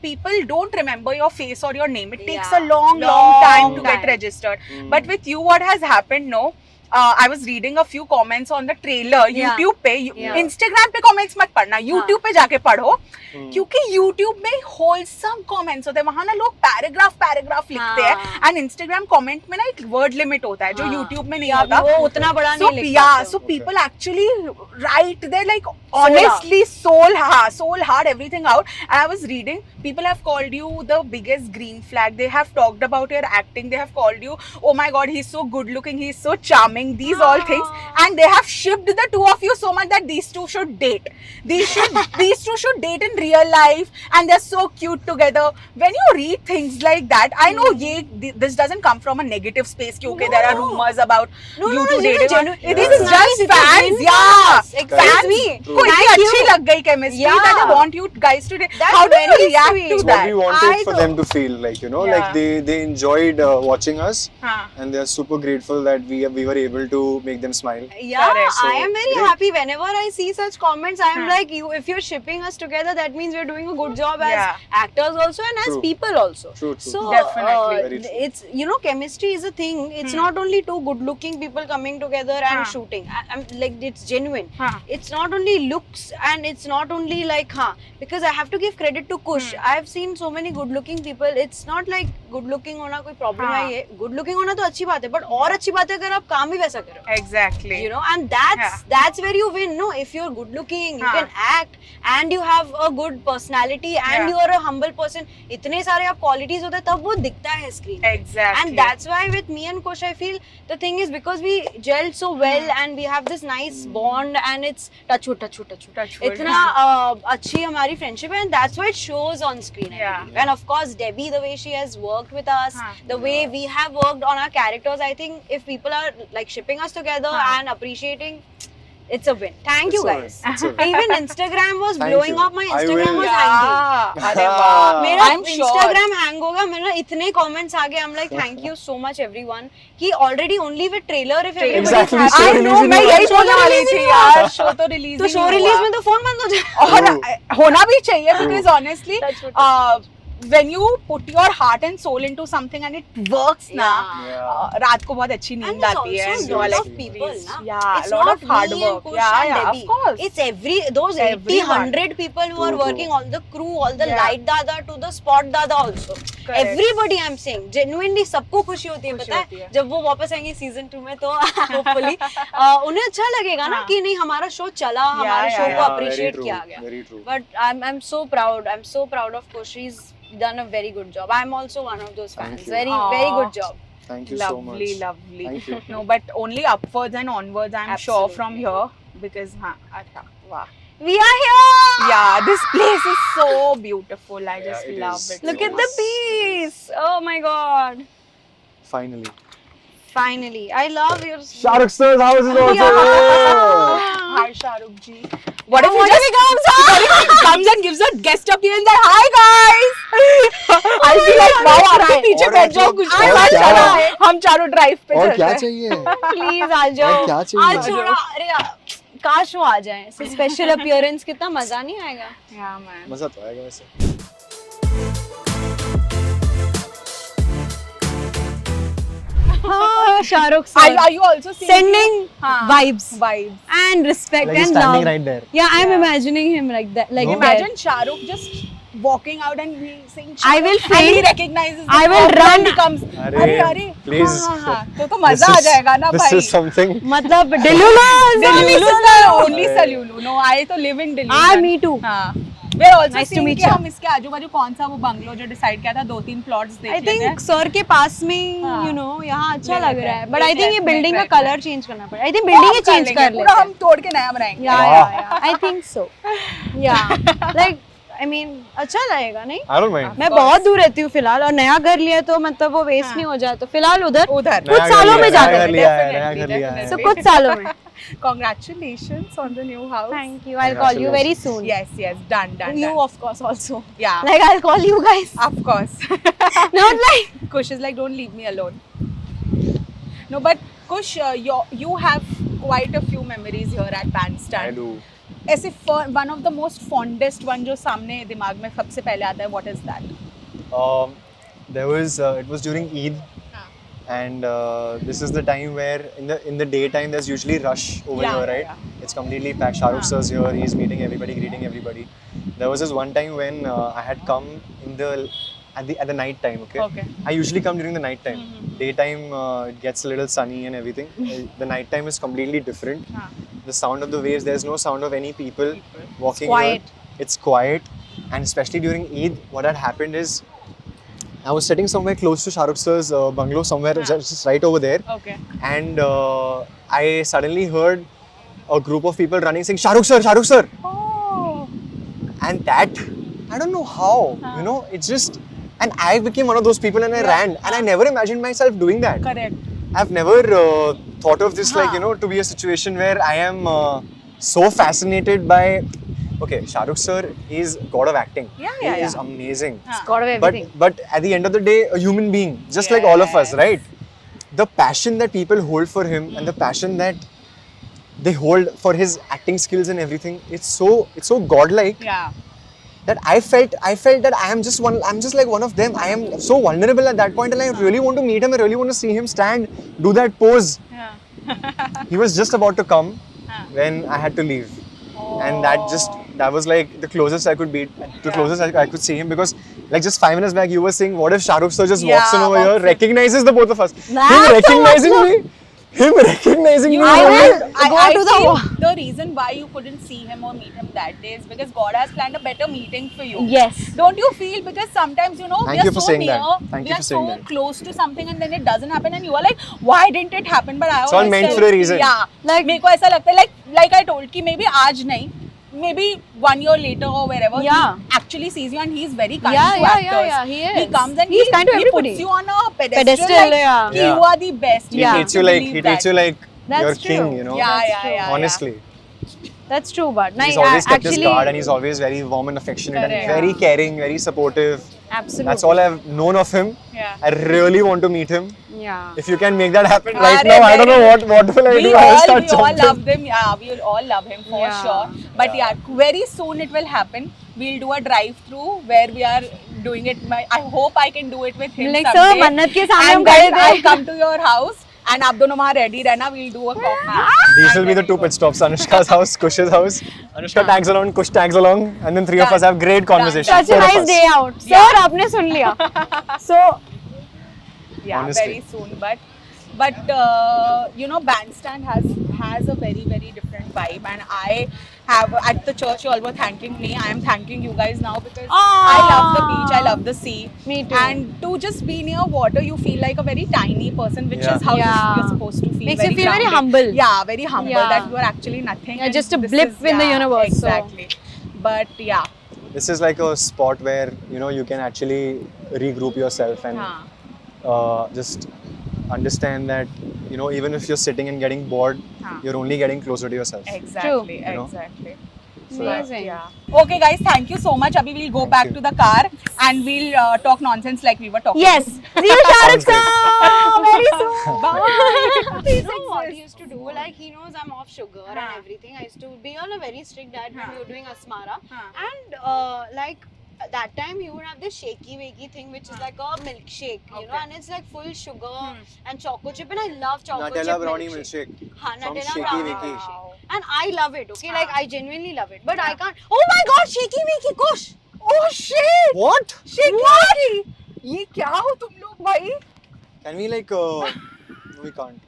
people don't remember your face or your name. It takes Yeah. a long time to get registered. But with you, what has happened? No, I was reading a few comments on the trailer. Yeah. YouTube पे, Yeah. Instagram पे comments मत पढ़ना. YouTube पे जाके पढ़ो. क्योंकि YouTube में wholesome comments होते हैं. वहाँ ना लोग paragraph लिखते हैं. हाँ. And Instagram comment में ना एक word limit होता है जो हाँ. YouTube में नहीं कि आप होता. वो उतना बड़ा So नहीं लिख yeah, पाते so हो. people actually write. They're like honestly soul hard everything out. And I was reading, people have called you the biggest green flag. They have talked about your acting. They have called you, oh my god, he's so good looking, he's so charming, these all things. And they have shipped the two of you so much that these two should date. These two should date in real life, and they're so cute together. When you read things like that, I know this doesn't come from a negative space. Okay, there are rumors about No, you no, two no, dating. genuine. It This is is just nice, it is fans, genuine yeah. fans. Excuse me. True. को इतनी Thank अच्छी you. लग गई chemistry Yeah. that they want you guys to date. That's How do you very react sweet. to It's what that? we wanted I for thought- them to feel, like, you know, Yeah. like they enjoyed watching us, हाँ. and they're super grateful that we were able to make them smile. Yeah, Correct. I am very great. happy whenever I see such comments. I am Huh. like, if you're shipping us together, that means we're doing a good job as Yeah. actors also and as True. people also. True. So Definitely. Very true. it's, you know, chemistry is a thing. It's not only two good-looking people coming together and Huh. shooting. I'm like, it's genuine. Huh. It's not only looks and it's not only like because I have to give credit to Kush. I have seen so many good-looking people. It's not like good-looking होना कोई problem हाँ. है ये. Good-looking होना तो अच्छी बात है, but और अच्छी बात है अगर आप काम ही वैसा करो. Exactly. You know, and that's where you win. No, if you're good looking, you हाँ. can act, and you have a good personality, and Yeah. you're a humble person. इतने सारे आप qualities होते हैं तब वो दिखता है screen पे. Exactly. And that's why with me and Kush, I feel the thing is because we gelled so well and we have this nice bond and it's touch wood. Touch wood. इतना अच्छी हमारी friendship है, and that's why it shows on screen. I Yeah. believe. And of course, Debbie, the way she has worked with us, हाँ. the way we have worked on our characters, I think if people are like shipping us together हाँ. and appreciating, it's a win. Thank you It's a guys. win. It's a win. Even Instagram was Thank blowing you. up. My I Instagram will- was hanging. Yeah. अरे वाह. मेरा I'm sure. Instagram hang होगा. मेरा इतने comments आ गए. I'm like, thank you so much everyone. कि already only with trailer if everybody Exactly, happy. show I release know, ही मैं नहीं यही हुआ। बोलने वाली थी यार. शो तो रिलीज तो show release में तो phone बंद हो जाए. और होना भी चाहिए because honestly Touch wood. when you put your heart and soul into something and it works ना Yeah. रात को बहुत अच्छी And नींद there's आती है also and you are lot like of people, na? yeah, It's lot not of hard me work. and Kush Yeah, and yeah, Debbie. of course. It's those 80, Everyone. 100 people who are True, working, true. all the crew, all the Yeah. light dada to the spot dada also. Correct. Everybody I'm saying, genuinely सबको खुशी होती है खुशी पता होती है है. जब वो वापस आएंगे सीजन 2 में तो hopefully उन्हें अच्छा लगेगा ना हाँ. कि नहीं हमारा शो चला, हमारे yeah, शो yeah. को very appreciate true. किया गया. Very true. But I'm so proud. I'm so proud of Kush. He's done a very good job. I'm also one of those Thank fans. you. Very Aw. good job. Thank you so much. lovely, lovely. Thank you. No, but only upwards and onwards. I'm sure from Absolutely. here because अच्छा wow. We are here. Yeah, this place is so beautiful. I just it love is. it. Look so at the much. peace. Oh my god. Finally. Finally. I love your Shah Rukh sir's house is also here. Hi, Shahrukh ji. What if what he if just comes and gives a guest appearance that hi guys? I'll be like wow, आपके पीछे और बैठ जाओ मतलब- कुछ और नहीं बात क्या? चला हम चारों ड्राइव पे और चलते क्या हैं. चाहिए? प्लीज आ जाओ. और क्या चाहिए? आज थोड़ा अरे काश वो आ जाए. स्पेशल अपीयरेंस कितना मजा नहीं आएगा. Yeah, man. मजा तो आएगा वैसे. हाँ, Shahrukh Are you also seeing sending हाँ. vibes vibes? and respect Like he's and standing love. right there. Yeah, I'm Yeah. imagining him like that. Like No. Imagine Shahrukh just walking out and we saying I will Shahrukh, and he faint. recognizes I them, will and then run. becomes अरे, अरे अरे please. हाँ, तो मजा आ जाएगा ना This भाई. is something. मतलब Delulu. Delulu is the only Salulu. No, I तो live in Delulu. Ah, me too. हाँ. We are also Nice to seeing meet कि you. हम इसके आजू बाजू कौन सा वो बंगलो जो डिसाइड किया था 2-3 प्लॉट्स देख I लेते हैं. think सर के पास में हाँ. you know यहाँ अच्छा ले लग लेते रहा हैं. है. But I एक think ये left में, बिल्डिंग का एक right कलर चेंज करना पड़ेगा. I think बिल्डिंग ही हम कर चेंज लेंगे, कर पूरा लेते हम हैं. तोड़ के नया बनाएंगे. Yeah. I think so. Yeah. Like I mean अच्छा लगेगा नहीं? I don't mind. मैं बहुत दूर रहती हूँ फिलहाल और नया घर लिया तो मतलब वो वेस्ट हाँ. नहीं हो जाए तो फिलहाल उधर उधर. कुछ सालों में जाते नया हैं. घर लिया है, नया Definitely, घर लिया है. definitely. So कुछ सालों में. Congratulations on the new house. Thank you. I'll call you very soon. Yes, yes, done. You done. of course also. Yeah, Like I'll call you guys. of course. Not like Kush is like, don't leave me alone. No, but Kush, you have quite a few memories here at I Bandstand. do. ऐसे one of the most fondest one जो सामने दिमाग में सबसे पहले आता है, what is that? There was it was during Eid, and this is the time where in the daytime there's usually rush over Yeah, here, yeah, right? yeah. It's completely packed. Shah Rukh sir's here. He's meeting everybody, greeting everybody. There was this one time when I had come in the at the night time. Okay. Okay. I usually come during the night time. Mhm. Daytime it gets a little sunny and everything. The night time is completely different. Huh. The sound of the waves. There's no sound of any people walking. quiet. Here. It's quiet, and especially during Eid, what had happened is I was sitting somewhere close to Shah Rukh sir's bungalow, somewhere just right over there, Okay. and I suddenly heard a group of people running saying Shah Rukh sir, Shah Rukh sir. Oh. And that, I don't know how, you know, it's just, and I became one of those people and I ran, and I never imagined myself doing that. Correct. I've never thought of this like, you know, to be a situation where I am so fascinated by, okay, Shah Rukh sir, he's god of acting. Yeah, He yeah, is yeah. amazing. Huh. God of everything. But at the end of the day, a human being, just like all of us, Yes. right? The passion that people hold for him and the passion that they hold for his acting skills and everything, it's so godlike. Yeah. That I felt that I'm just like one of them. I am so vulnerable at that point, and I really want to meet him. I really want to see him stand, do that pose. Yeah. He was just about to come Huh. when I had to leave, and that was like the closest I could be, the closest I could see him, because like just 5 minutes back you were saying, what if Shah Rukh sir just walks in Yeah, over here, walks in. recognizes the both of us, him That's so recognizing much me, him recognizing me. I will I go to the feel the reason why you couldn't see him or meet him that day is because God has planned a better meeting for you. Yes. Don't you feel? Because sometimes, you know, Thank we you are for so saying near, that. Thank we you are for so saying that. close to something, and then it doesn't happen, and you are like, why didn't it happen? But I It's all always meant tell for a कि, reason. Yeah. Like- मेरे को ऐसा लगता है, like I told कि maybe आज नहीं, maybe 1 year later or wherever, Yeah. he actually sees you and he's very kind Yeah, to yeah, actors. yeah, he is. He comes and He's kind to he everybody. puts you on a pedestal, Pedestal, like, yeah. कि you are the best. He You Yeah. need treats to you like believe he treats that. you like That's your king, true. you know. Yeah, That's yeah, true. yeah. Honestly. That's true, but He's no, always kept his actually, guard, and he's always very warm and affectionate Correct. and very caring, very supportive. absolutely. That's all I've known of him. Yeah. I really want to meet him. Yeah. If you can make that happen right Arre, now, I don't know very- what will I we do. I'll start all jumping. love them. Yeah, we will all love him for Yeah. sure. But yeah, very soon it will happen. We'll do a drive-through where we are doing it. I hope I can do it with him Like, someday. sir, मन्नत के सामने हम And खड़े then थे। I'll come to your house and आप दोनों वहाँ ready रहना. We'll do a coffee. These will be the two pit stops: Anushka's house, Kush's house. Anushka tags along, Kush tags along, and then three of Done. us have great conversation. Such a four of nice us. day out. Sir, Yeah. आपने सुन लिया. So, Yeah, Honestly. very soon. But you know, Bandstand has a very different vibe, and I have at the church you all were thanking me. I am thanking you guys now because I love the beach, I love the sea. Me too. And to just be near water, you feel like a very tiny person, which Yeah. is how Yeah. you're supposed to feel. Makes you feel very grounded. humble. Yeah, very humble. Yeah. That you are actually nothing. Yeah, and just a this blip is- in the universe, so- Exactly. But yeah. This is like a spot where you can actually regroup yourself and just understand that even if you're sitting and getting bored, you're only getting closer to yourself. Exactly, You know? exactly. So that- amazing. Yeah. Okay, guys, thank you so much. Abhi, we'll go Thank back you. to the car and we'll talk nonsense like we were talking. Yes. See you, Shah Rukh Sounds great. sir. Very soon. Bye. You know what he used to do? Like, he knows I'm off sugar and Huh. everything. I used to be on a very strict diet when Huh. we were doing Asmara. Huh. And like that time he would have this shaky wakey thing which is like a milkshake, you know, Okay. and it's like full sugar and choco chip, and I love choco Nutella chip brownie milkshake. milkshake. हाँ, From Nutella Shaky brownie Wakey. milkshake. And I love it, okay? Like, I genuinely love it. But I Yeah. can't. Oh my god, shaky wakey, Kush! Oh shit! What? Shaky wakey! ये क्या हो तुम लोग भाई? Can we like? No, we can't.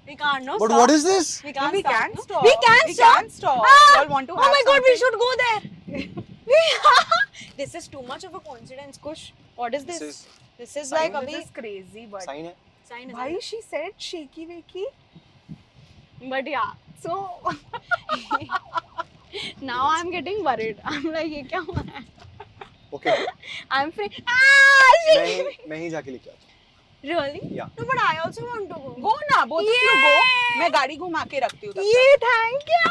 We can't, no? But stop. what is this? We can't We stop. can no? stop. We can We stop. can stop. Ah! You all want to Oh have my god, we something? should go there. This is too much of a coincidence, Kush. What is this? This is like This abhi is crazy, but Sign है. sign. why she said shaky wakey? But yeah, so now I'm getting worried. I'm like, ये क्या हुआ है? Okay. I'm free. Ah, मैं ही जाके लेके आता हूँ. really? Yeah. No, but I also want to go. Go ना, both of you go. मैं गाड़ी घुमा के रखती हूँ तब तक. ये thank you.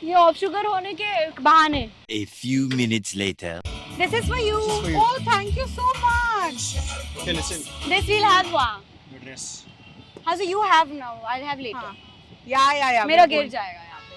ये ऑफ शुगर होने के बहाने. A few minutes later. This is for you. For you. Oh, thank you so much. Okay, listen. This we'll have वहाँ. Your dress. हाँ, so you have now. I'll have later. हाँ. Yeah. मेरा we'll गिर go. जाएगा यहाँ पे.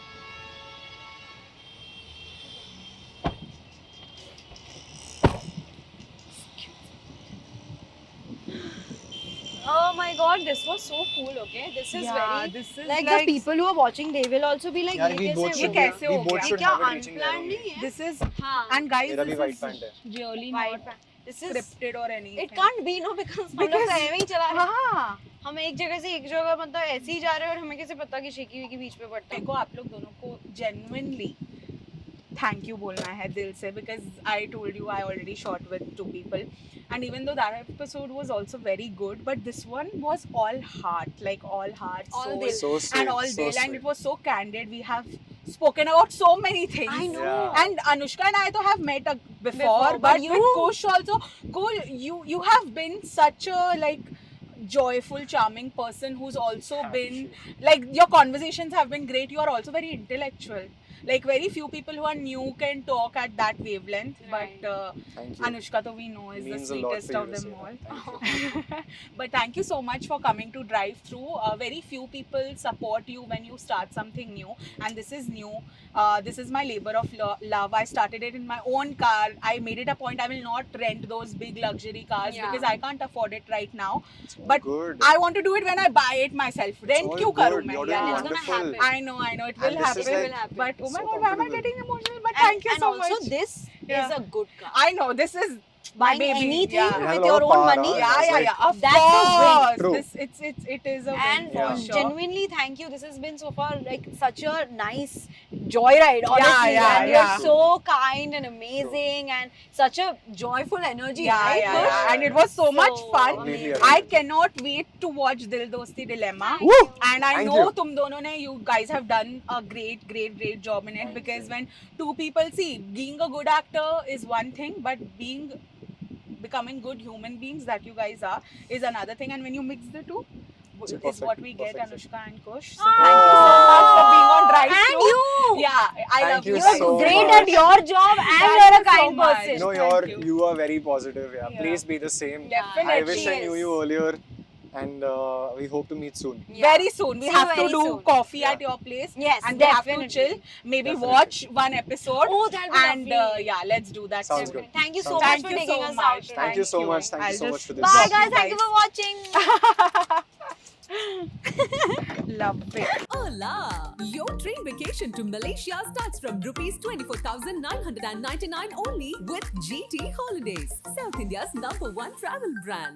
Oh my god, this was so cool. Okay, this is very this is like the people who are watching, they will also be like, यार ये we कैसे both हो should गया? कैसे हो we both गया? should क्या have it reaching there unplanned only. नहीं है? This is हाँ. and guys, मेरा भी this white is pant है. really White not pant. This is scripted or anything. it can't be no because हम लोग Because- तो ऐਵੇਂ ही चला रहे हैं. हाँ. हम एक जगह से एक जगह मतलब ऐसे ही जा रहे हैं और हमें कैसे पता कि शेकी वेकी बीच पे पड़ता है. देखो आप लोग दोनों को genuinely thank you बोलना है दिल से because I told you I already shot with 2 people and even though that episode was also very good but this one was all heart like all heart All soul dil. So sweet, and all so dil and sweet. it was so candid. We have spoken about so many things. I know. Yeah. And Anushka and I to have met before, Before, but but with you- Kush also, you have been such a like joyful, charming person who's also been like your conversations have been great. You are also very intellectual. Like very few people who are new can talk at that wavelength, Right. but Thank you. Anushka, though we know, is Means the a lot sweetest for of you to them say all. that. Thank you. But thank you so much for coming to drive through. Very few people support you when you start something new, and this is new. This is my labor of love. I started it in my own car. I made it a point I will not rent those big luxury cars Yeah. because I can't afford it right now. It's all But good. I want to do it when I buy it myself. Rent all क्यों good. करूँ मैं? You're doing Yeah. Yeah. It's gonna wonderful. happen. I know, it And will this happen. is like- Will happen. But oh my so god, why am I comfortable. getting emotional? But And, thank you and so also much. this Yeah. is a good car. I know this is my Buying baby. anything Yeah. It has with a lot your of own power, money. huh? Yeah, It's yeah, like- yeah. Of That's a win. course. True. It is a win And for Yeah. sure. genuinely, thank you. This has been so far like such a nice joyride, honestly. yeah, and yeah. you're so kind and amazing and such a joyful energy, Yeah, right? yeah, Kush? yeah. And it was so much fun. Completely amazing. agree. I cannot wait to watch Dil Dosti Dilemma. Thank you. And I Thank know you. tum dono ne, you guys have done a great job in it Thank because you. when two people see being a good actor is one thing, but becoming good human beings that you guys are is another thing. And when you mix the two, It's a is perfect- what we get, perfect Anushka and Kush. So Ah. thank you so much for being on Drive And Through. you! Yeah, I Thank love you you. You're so great much. at your job and Thank you're a you so kind much. person. No, Thank you. you are very positive. Yeah. Yeah. Please be the same. Definitely. I wish I knew Yes. you earlier, and we hope to meet soon. Yeah. Very soon. We See you have to very do soon. coffee Yeah. at your place. Yes, and we have to definitely. chill. Maybe Definitely. watch one episode. Oh, that'll be And lovely. yeah, let's do that. Sounds soon. good. Thank you so Sounds much Thank for you taking so us much. out. Thank you so much. Thank you I'll so much just- for this. Bye Love guys, you thank you for watching. Love it. Hola! Your train vacation to Malaysia starts from rupees 24,999 only with GT Holidays, South India's #1 travel brand.